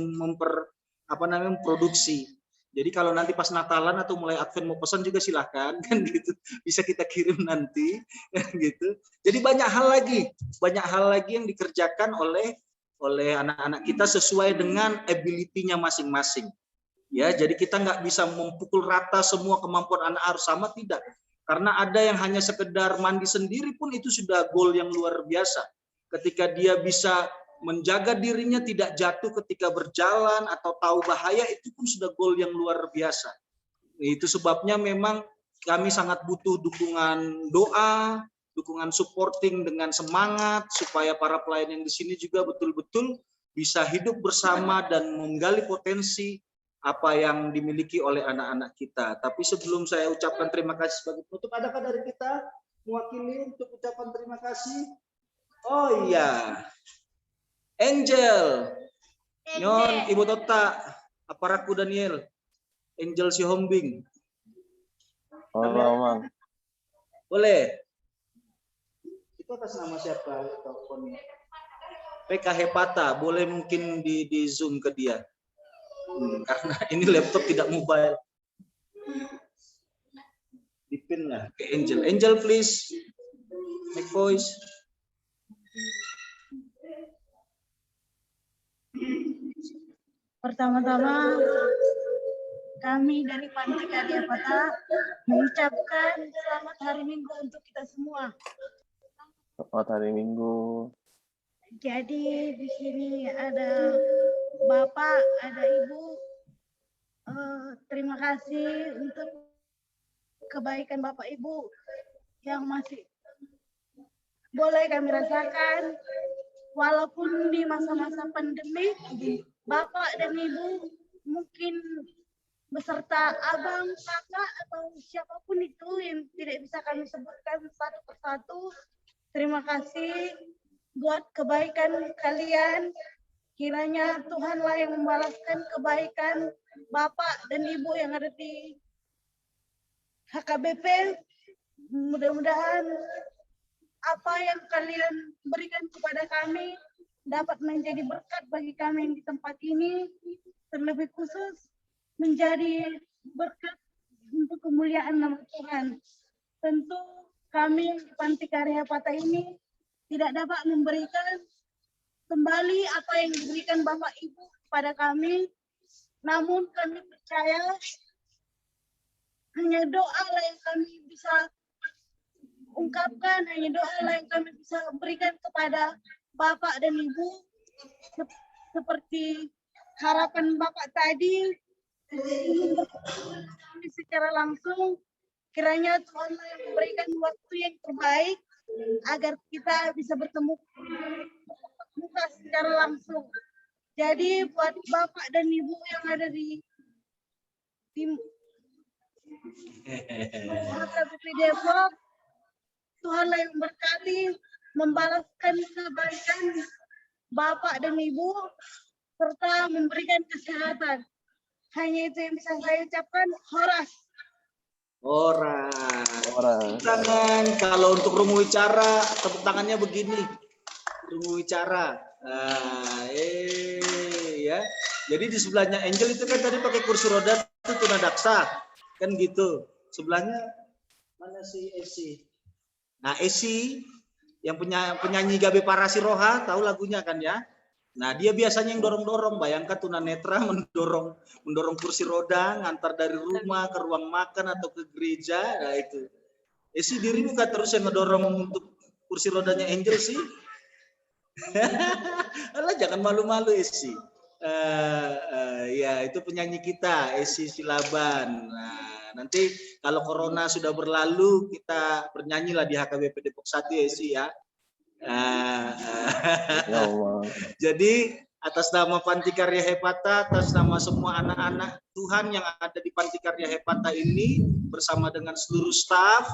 memproduksi. Jadi kalau nanti pas Natalan atau mulai Advent mau pesan juga silahkan, kan gitu. Bisa kita kirim nanti, kan gitu. Jadi banyak hal lagi yang dikerjakan oleh anak-anak kita sesuai dengan ability-nya masing-masing. Ya, jadi kita nggak bisa memukul rata semua kemampuan anak harus sama, tidak. Karena ada yang hanya sekedar mandi sendiri pun itu sudah goal yang luar biasa. Ketika dia bisa menjaga dirinya tidak jatuh ketika berjalan atau tahu bahaya, itu pun sudah goal yang luar biasa. Itu sebabnya memang kami sangat butuh dukungan doa, dukungan supporting dengan semangat, supaya para pelayan yang di sini juga betul-betul bisa hidup bersama dan menggali potensi apa yang dimiliki oleh anak-anak kita. Tapi sebelum saya ucapkan terima kasih sebagai penutup, adakah dari kita mewakili untuk ucapan terima kasih? Oh iya, Angel, Nyon, Ibu Tota, Aparaku Daniel, Angel Sihombing. Mang. Boleh. Itu atas nama siapa teleponnya? PK Hepata, boleh mungkin di Zoom ke dia. Karena ini laptop tidak mobile. Dipin lah ke Angel. Angel please. Make voice. Pertama-tama kami dari Panti Karya Pata mengucapkan selamat hari Minggu untuk kita semua. Selamat hari Minggu. Jadi di sini ada Bapak, ada Ibu. Terima kasih untuk kebaikan Bapak Ibu yang masih boleh kami rasakan. Walaupun di masa-masa pandemi, Bapak dan Ibu mungkin beserta abang, kakak, atau siapapun itu yang tidak bisa kami sebutkan satu persatu. Terima kasih buat kebaikan kalian. Kiranya Tuhanlah yang membalaskan kebaikan Bapak dan Ibu yang ada di HKBP. Mudah-mudahan apa yang kalian berikan kepada kami dapat menjadi berkat bagi kami yang di tempat ini, terlebih khusus menjadi berkat untuk kemuliaan nama Tuhan. Tentu kami Panti Karya Pata ini tidak dapat memberikan kembali apa yang diberikan Bapak Ibu kepada kami, namun kami percaya hanya doa lah yang kami bisa ungkapkan, hanya doa lah yang kami bisa berikan kepada Bapak dan Ibu, seperti harapan Bapak tadi, kami secara langsung, kiranya Tuhan yang memberikan waktu yang terbaik agar kita bisa bertemu muka secara langsung. Jadi buat Bapak dan Ibu yang ada di HKBP Depok, Tuhanlah yang berkati, membalaskan kebaikan Bapak dan Ibu, serta memberikan kesehatan. Hanya itu yang bisa saya ucapkan. Horas. Tepuk tangan. Kalau untuk Rumu Wicara, tepuk tangannya begini. Rumu Wicara. Ya. Jadi di sebelahnya Angel itu kan tadi pakai kursi roda itu tunadaksa. Kan gitu. Sebelahnya mana si Esi? Nah, Esi yang penyanyi Gabe Parasiroha, tahu lagunya kan ya? Nah, dia biasanya yang dorong-dorong. Bayangkan tunanetra mendorong kursi roda, ngantar dari rumah ke ruang makan atau ke gereja. Nah, itu. Esi dirimu kan terus yang ngedorong untuk kursi rodanya Angel sih. Alah, jangan malu-malu Esi. Ya, itu penyanyi kita, Esi Silaban. Nah, nanti kalau corona sudah berlalu, kita bernyanyilah di HKBP Depok 1 ya Esi ya. Jadi atas nama Panti Karya Hepata, atas nama semua anak-anak Tuhan yang ada di Panti Karya Hepata ini, bersama dengan seluruh staf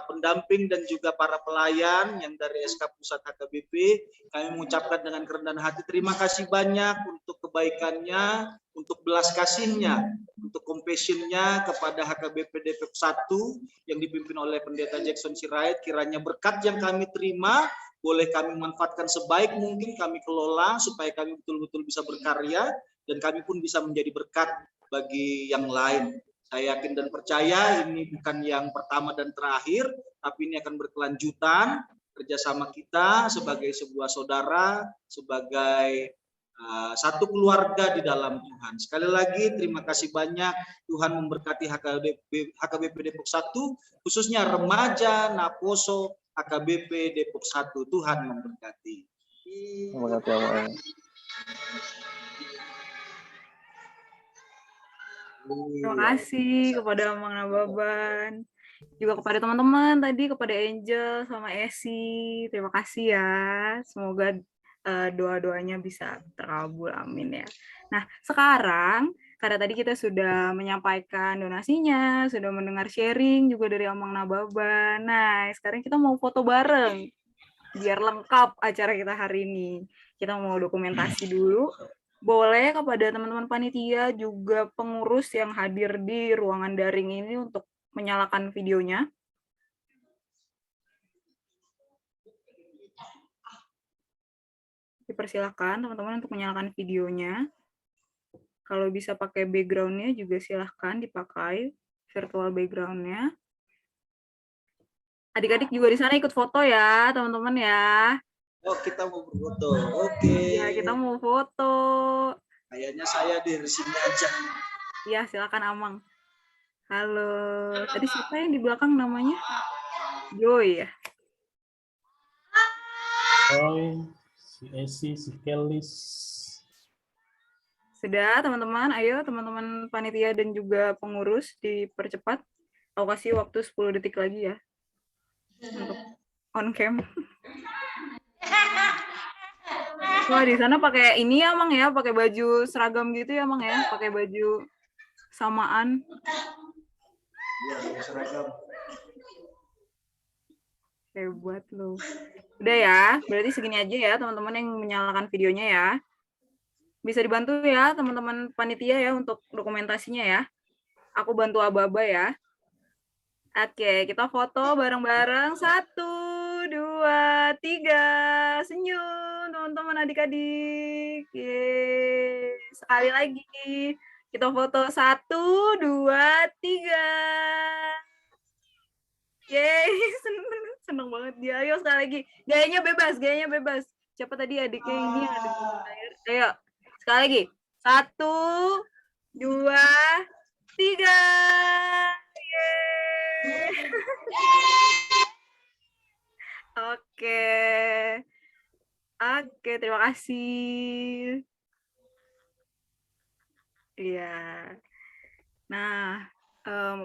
pendamping dan juga para pelayan yang dari SK Pusat HKBP, kami mengucapkan dengan kerendahan hati terima kasih banyak untuk kebaikannya, untuk belas kasihnya, untuk compassion-nya kepada HKBP Depok 1 yang dipimpin oleh Pendeta Jackson Sirait. Kiranya berkat yang kami terima boleh kami manfaatkan sebaik mungkin, kami kelola supaya kami betul-betul bisa berkarya dan kami pun bisa menjadi berkat bagi yang lain. Saya yakin dan percaya ini bukan yang pertama dan terakhir, tapi ini akan berkelanjutan kerjasama kita sebagai sebuah saudara, sebagai satu keluarga di dalam Tuhan. Sekali lagi terima kasih banyak. Tuhan memberkati HKBP Depok 1, khususnya remaja Naposo HKBP Depok 1. Tuhan memberkati. Terima kasih. Terima kasih kepada Mang Nababan, juga kepada teman-teman tadi, kepada Angel sama Esi. Terima kasih ya. Semoga doa-doanya bisa terkabul. Amin ya. Nah, sekarang karena tadi kita sudah menyampaikan donasinya, sudah mendengar sharing juga dari Mang Nababan. Nah, sekarang kita mau foto bareng biar lengkap acara kita hari ini. Kita mau dokumentasi dulu. Boleh kepada teman-teman panitia juga pengurus yang hadir di ruangan daring ini untuk menyalakan videonya. Dipersilakan teman-teman untuk menyalakan videonya. Kalau bisa pakai background-nya juga silahkan dipakai virtual background-nya. Adik-adik juga di sana ikut foto ya, teman-teman ya. Oh, kita mau berfoto. Oke. Ya, kita mau foto. Kayaknya saya di sini aja. Ya, silakan Amang. Halo. Tadi siapa yang di belakang namanya? Joy ya. Roy, si Esi, si Kelis. Sudah, teman-teman. Ayo, teman-teman panitia dan juga pengurus dipercepat. Aku kasih waktu 10 detik lagi ya. Untuk on cam. Wah, di sana pakai ini ya, Mang ya, pakai baju seragam gitu ya, Mang ya, pakai baju samaan. Iya, seragam. Hebat loh. Udah ya, berarti segini aja ya teman-teman yang menyalakan videonya ya. Bisa dibantu ya teman-teman panitia ya untuk dokumentasinya ya. Aku bantu aba-aba ya. Oke, kita foto bareng-bareng. 1, 2, 3. Senyum teman-teman adik-adik. Yeay. Sekali lagi. Kita foto 1, 2, 3. Yeay, seneng banget dia. Ayo sekali lagi. Gayanya bebas. Siapa tadi adiknya ini yang ada di layar? Ayo, sekali lagi. 1, 2, 3. Yeay. Oke, terima kasih. Iya. Nah,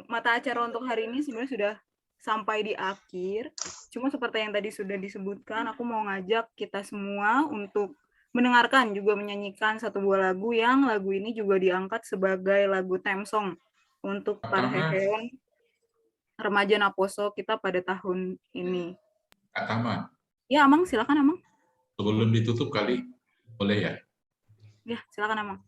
mata acara untuk hari ini sebenarnya sudah sampai di akhir. Cuma seperti yang tadi sudah disebutkan, aku mau ngajak kita semua untuk mendengarkan juga menyanyikan satu buah lagu yang lagu ini juga diangkat sebagai lagu theme song untuk para heheon remaja Naposo kita pada tahun ini. Kak Tama, Ya, Amang, silakan Amang. sebelum ditutup kali, boleh ya? Ya, silakan Amang.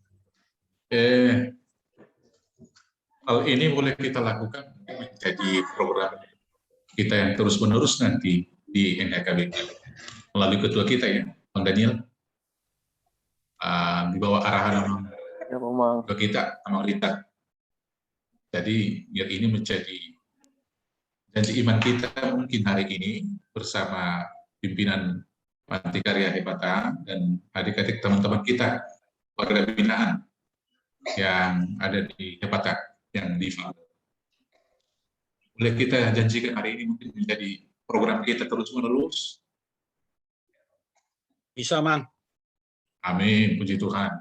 Hal ini boleh kita lakukan menjadi program kita yang terus-menerus nanti di NHKBP melalui ketua kita ya, Bang Daniel, di bawah arahan Ya, Mang. ketua kita, Amang Rita. Jadi biar ini menjadi janji iman kita mungkin hari ini bersama pimpinan Panti Karya Hepata dan adik-adik teman-teman kita warga binaan yang ada di Hepata yang di boleh kita janjikan hari ini mungkin menjadi program kita terus-menerus. Bisa, Mang. Amin, puji Tuhan.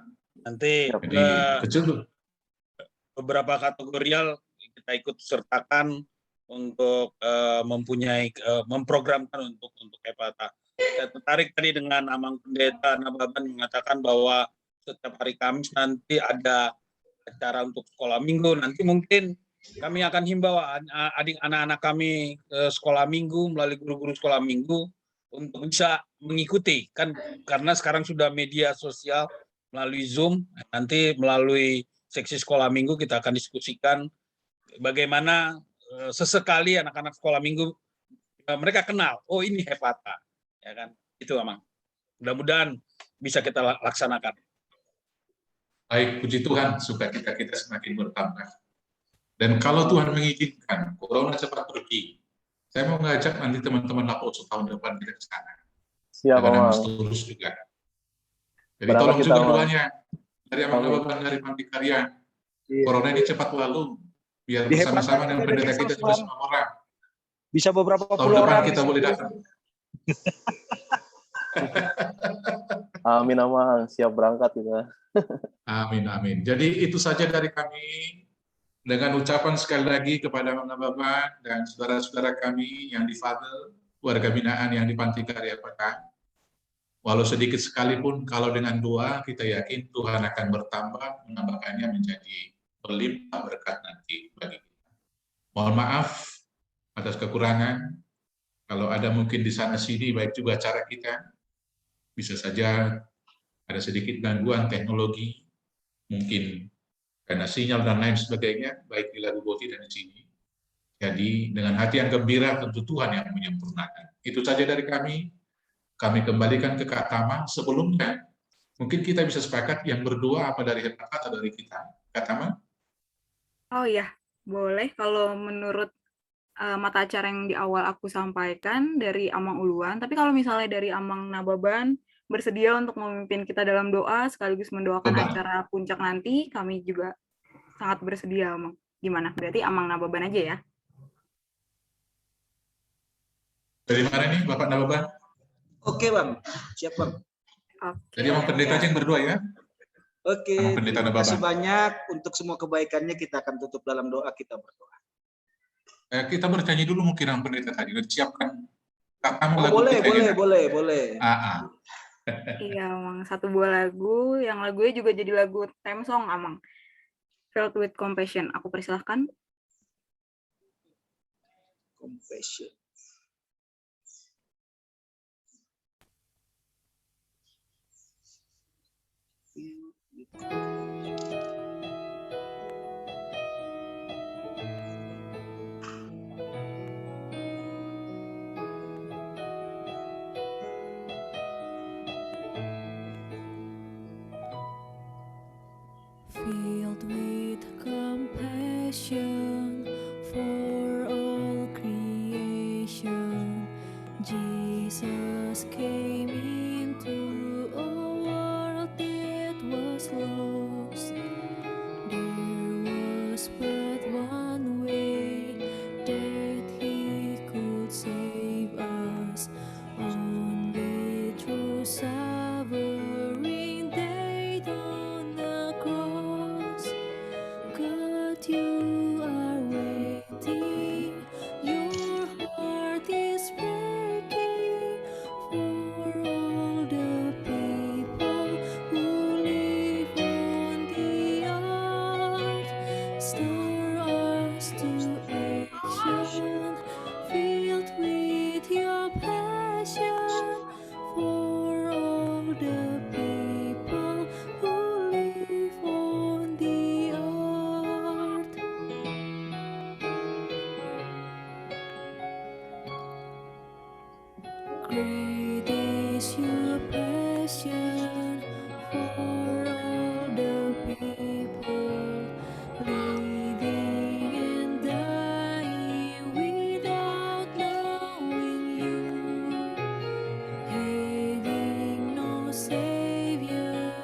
Nanti Jadi kecil tuh. beberapa kategorial kita ikut sertakan untuk memprogramkan untuk Hepata. Saya tertarik tadi dengan Amang Pendeta Nababan mengatakan bahwa setiap hari Kamis nanti ada acara untuk sekolah minggu. Nanti mungkin kami akan himbau anak-anak kami ke sekolah minggu melalui guru-guru sekolah minggu untuk bisa mengikuti kan, karena sekarang sudah media sosial melalui Zoom. Nanti melalui seksi sekolah minggu kita akan diskusikan bagaimana sesekali anak-anak sekolah minggu mereka kenal, oh ini Hepata, ya kan? Itu Amang. Mudah-mudahan bisa kita laksanakan. Baik, puji Tuhan, sukacita kita semakin bertambah. Dan kalau Tuhan mengizinkan, corona cepat pergi, saya mau ngajak nanti teman-teman Naposo tahun depan kita ke sana. Siap, Dengan Mang. Tulus juga. Jadi Berangkat tolong kita, juga Mang. doanya dari Amang Amin. Nababan, dari Panti Karya. Iya. Corona ini cepat lalu, biar Di bersama-sama Hepata dengan ada pendeta kita juga Bang. semua orang. Bisa beberapa Tahun puluh depan orang. kita boleh datang. Amin, Amang. Siap berangkat kita. Amin, amin. Jadi itu saja dari kami. Dengan ucapan sekali lagi kepada Amang Nababan dan saudara-saudara kami yang difadel, warga binaan yang di Panti Karya Hepata. Walau sedikit sekalipun, kalau dengan doa kita yakin Tuhan akan bertambah, menambahkannya menjadi berlimpah berkat nanti bagi kita. Mohon maaf atas kekurangan. Kalau ada mungkin di sana sini, baik juga cara kita, bisa saja ada sedikit gangguan teknologi, mungkin karena sinyal dan lain sebagainya, baik di Lagu Boti dan di sini. Jadi dengan hati yang gembira tentu Tuhan yang menyempurnakan. Itu saja dari kami. Kami kembalikan ke Kak Tama. Sebelumnya, mungkin kita bisa sepakat yang berdua apa dari Hepata atau dari kita. Kak Tama? Oh iya, Boleh kalau menurut mata acara yang di awal aku sampaikan dari Amang Uluan, tapi kalau misalnya dari Amang Nababan bersedia untuk memimpin kita dalam doa sekaligus mendoakan Coba. acara puncak nanti, kami juga sangat bersedia, Amang. Gimana? Berarti Amang Nababan aja ya? Dari mana nih Bapak Nababan? Oke Bang, siap Bang. Oke. Jadi Abang Pendeta aja yang berdua ya? Oke, Sama Pendeta terima kasih Nababan. banyak untuk semua kebaikannya. Kita akan tutup dalam doa, kita berdoa. Kita bernyanyi dulu mungkin Abang Pendeta tadi, udah disiapkan. Kamu Oh lagu boleh, kita boleh, ini. boleh. Iya, Amang. Satu buah lagu, yang lagunya juga jadi lagu theme song, Amang. Filled with Compassion. Aku persilahkan. Compassion. Filled with compassion for all creation, Jesus came into a world that was lost. There was but one way that He could save us, only through suffering died on the cross. God, you are waiting, your heart is breaking for all the people who live on the earth. Stir us to action, filled with your passion for all the people who live on the earth. Great is your passion for all the people, living and dying without knowing you, having no savior,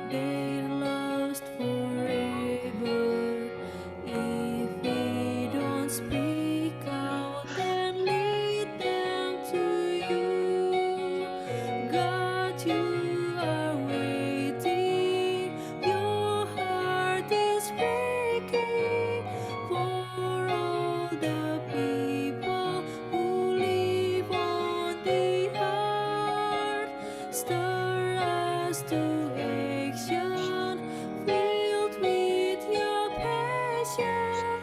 they're lost forever. If we don't speak out and lead them to you, God, you are waiting, your heart is breaking for all the people who live on the earth. Stir us to action, filled with your passion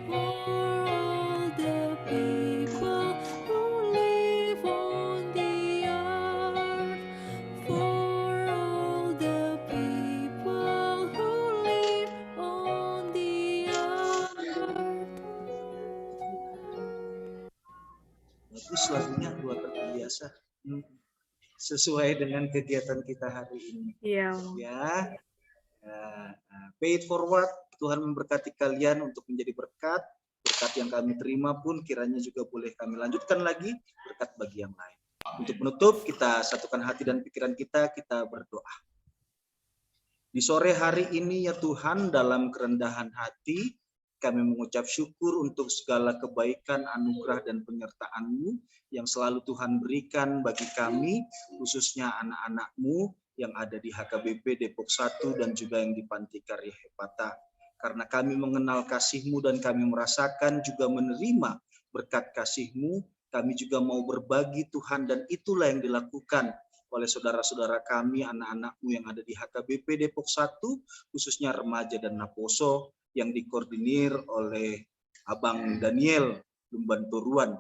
for all the people who live on the earth. For all the people who live on the earth. Bagus lagunya, luar biasa. Sesuai dengan kegiatan kita hari ini. Iya, Amang. Ya, pay it forward. Tuhan memberkati kalian untuk menjadi berkat. Berkat yang kami terima pun kiranya juga boleh kami lanjutkan lagi berkat bagi yang lain. Untuk menutup, kita satukan hati dan pikiran kita berdoa. Di sore hari ini ya Tuhan, dalam kerendahan hati, kami mengucap syukur untuk segala kebaikan, anugerah, dan penyertaan-Mu yang selalu Tuhan berikan bagi kami, khususnya anak-anak-Mu yang ada di HKBP Depok 1 dan juga yang di Panti Karya Hepata. Karena kami mengenal kasih-Mu dan kami merasakan juga menerima berkat kasih-Mu, kami juga mau berbagi Tuhan, dan itulah yang dilakukan oleh saudara-saudara kami, anak-anak-Mu yang ada di HKBP Depok 1, khususnya remaja dan Naposo, yang dikoordinir oleh Abang Daniel Lumbanturuan.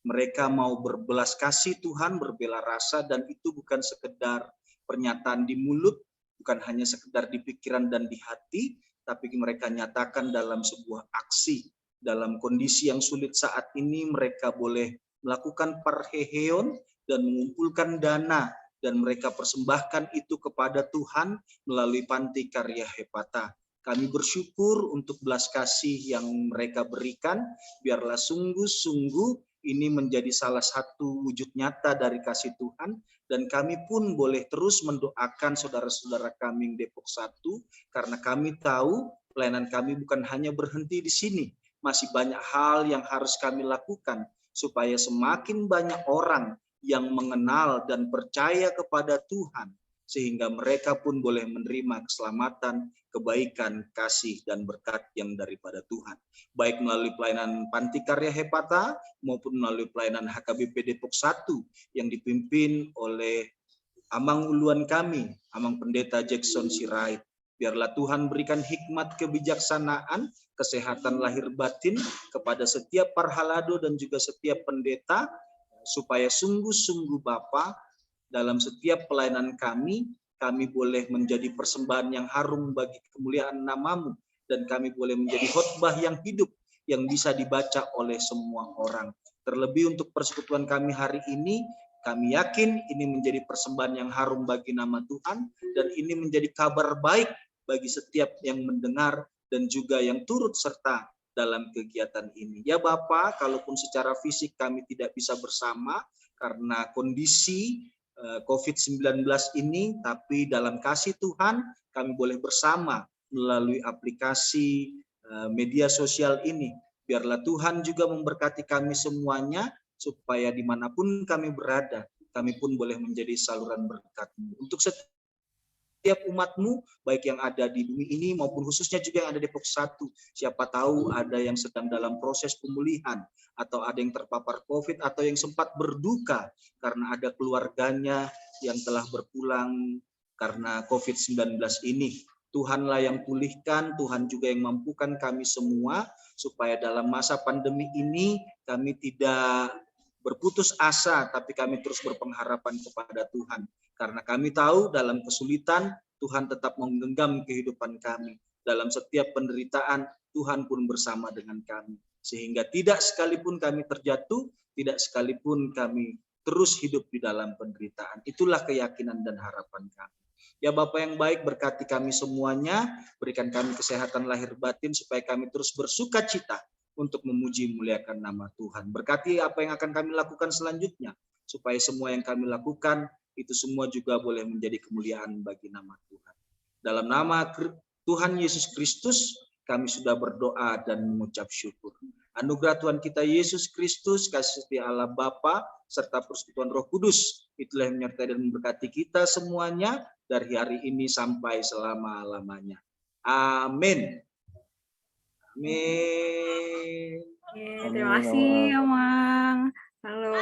Mereka mau berbelas kasih Tuhan, berbela rasa, dan itu bukan sekedar pernyataan di mulut, bukan hanya sekedar di pikiran dan di hati, tapi mereka nyatakan dalam sebuah aksi. Dalam kondisi yang sulit saat ini, mereka boleh melakukan parheheon dan mengumpulkan dana, dan mereka persembahkan itu kepada Tuhan melalui Panti Karya Hepata. Kami bersyukur untuk belas kasih yang mereka berikan. Biarlah sungguh-sungguh ini menjadi salah satu wujud nyata dari kasih Tuhan. Dan kami pun boleh terus mendoakan saudara-saudara kami yang Depok 1, karena kami tahu pelayanan kami bukan hanya berhenti di sini. Masih banyak hal yang harus kami lakukan supaya semakin banyak orang yang mengenal dan percaya kepada Tuhan, sehingga mereka pun boleh menerima keselamatan, kebaikan, kasih, dan berkat yang daripada Tuhan. Baik melalui pelayanan Panti Karya Hepata maupun melalui pelayanan HKBP Depok 1 yang dipimpin oleh Amang uluan kami, Amang Pendeta Jackson Sirait. Biarlah Tuhan berikan hikmat kebijaksanaan, kesehatan lahir batin kepada setiap parhalado dan juga setiap pendeta, supaya sungguh-sungguh Bapa, dalam setiap pelayanan kami boleh menjadi persembahan yang harum bagi kemuliaan nama-Mu, dan kami boleh menjadi khotbah yang hidup yang bisa dibaca oleh semua orang. Terlebih untuk persekutuan kami hari ini, kami yakin ini menjadi persembahan yang harum bagi nama Tuhan, dan ini menjadi kabar baik bagi setiap yang mendengar dan juga yang turut serta dalam kegiatan ini. Ya Bapak, kalaupun secara fisik kami tidak bisa bersama karena kondisi COVID-19 ini, tapi dalam kasih Tuhan kami boleh bersama melalui aplikasi media sosial ini. Biarlah Tuhan juga memberkati kami semuanya, supaya dimanapun kami berada, kami pun boleh menjadi saluran berkat-Mu. Untuk setiap umat-Mu, baik yang ada di bumi ini maupun khususnya juga yang ada di Depok 1. Siapa tahu ada yang sedang dalam proses pemulihan, atau ada yang terpapar COVID, atau yang sempat berduka karena ada keluarganya yang telah berpulang karena COVID-19 ini. Tuhanlah yang pulihkan, Tuhan juga yang mampukan kami semua, supaya dalam masa pandemi ini kami tidak berputus asa, tapi kami terus berpengharapan kepada Tuhan. Karena kami tahu dalam kesulitan, Tuhan tetap menggenggam kehidupan kami. Dalam setiap penderitaan, Tuhan pun bersama dengan kami. Sehingga tidak sekalipun kami terjatuh, tidak sekalipun kami terus hidup di dalam penderitaan. Itulah keyakinan dan harapan kami. Ya Bapa yang baik, berkati kami semuanya, berikan kami kesehatan lahir batin, supaya kami terus bersuka cita untuk memuji muliakan nama Tuhan. Berkati apa yang akan kami lakukan selanjutnya, supaya semua yang kami lakukan itu semua juga boleh menjadi kemuliaan bagi nama Tuhan. Dalam nama Tuhan Yesus Kristus kami sudah berdoa dan mengucap syukur. Anugerah Tuhan kita Yesus Kristus, kasih setia Allah Bapa, serta persekutuan Roh Kudus, itulah yang menyertai dan memberkati kita semuanya dari hari ini sampai selama-lamanya. Amin. Amin. Terima kasih, Amang. Halo.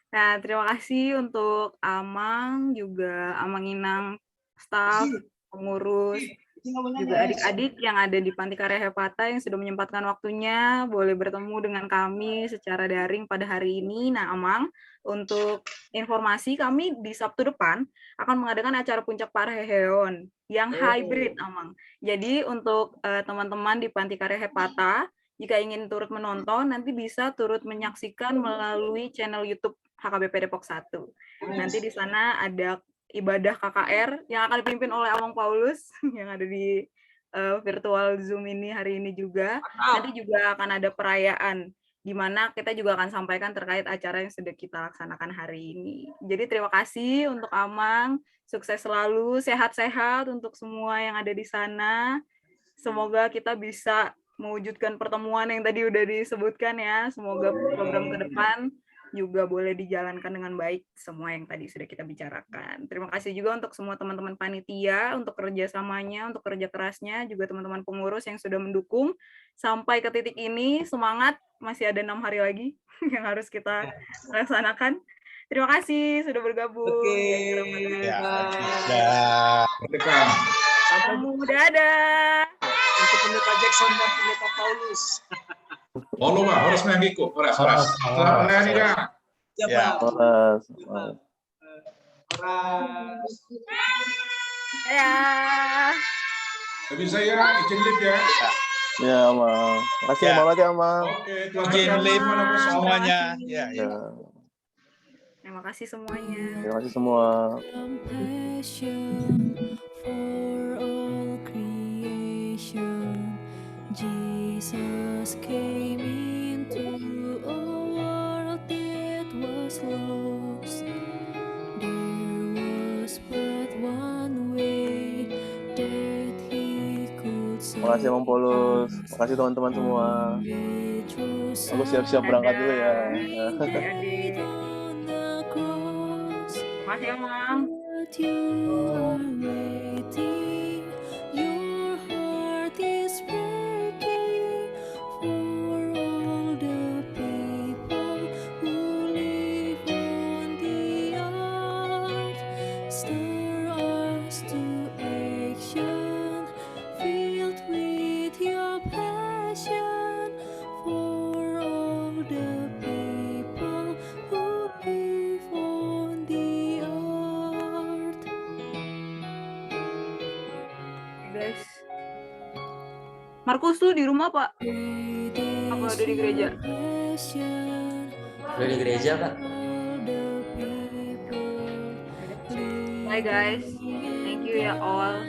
Nah, terima kasih untuk Amang, juga Amang Inang, staf, pengurus, juga adik-adik yang ada di Panti Karya Hepata yang sudah menyempatkan waktunya boleh bertemu dengan kami secara daring pada hari ini. Nah, Amang, untuk informasi kami di Sabtu depan akan mengadakan acara Puncak Parheon yang hybrid, Amang. Jadi untuk teman-teman di Panti Karya Hepata, jika ingin turut menonton, nanti bisa turut menyaksikan melalui channel YouTube HKBP Depok 1. Nanti di sana ada ibadah KKR yang akan dipimpin oleh Amang Paulus yang ada di virtual Zoom ini hari ini juga. Nanti juga akan ada perayaan di mana kita juga akan sampaikan terkait acara yang sudah kita laksanakan hari ini. Jadi terima kasih untuk Amang, sukses selalu, sehat-sehat untuk semua yang ada di sana. Semoga kita bisa mewujudkan pertemuan yang tadi udah disebutkan ya. Semoga program ke depan juga boleh dijalankan dengan baik semua yang tadi sudah kita bicarakan. Terima kasih juga untuk semua teman-teman panitia, untuk kerjasamanya, untuk kerja kerasnya, juga teman-teman pengurus yang sudah mendukung sampai ke titik ini. Semangat, masih ada 6 hari lagi yang harus kita laksanakan. Terima kasih sudah bergabung. Dadah. Untuk Pendeta Jackson dan Pendeta Paulus. Olo Pak, horas menanggiku, horas. Selamat melayani Kak. Ya, Horas. Ya. Tapi saya izin live ya. Ya, Amang. Makasih Ya. banget ya, Amang. Oke, Tuhan Izin Yesus live memberkati semuanya. Ya. Ya. Terima kasih semuanya. Terima kasih semua. compassion for all creation. Jesus came into a world that was lost. There was but one way that he could save Makasih Bang Polus, makasih teman-teman semua. Aku siap-siap berangkat dulu ya. Jadi, on the cross. makasih Emang. But you are waiting, your heart is breaking for all the people who live on the earth. Stir us to action, filled with your passion for all the people who live on the earth. Guys. Markus tuh di rumah Pak? Great Apa is ada di gereja? your passion Udah di gereja, Pak. for the people Bye guys. Thank you ya all.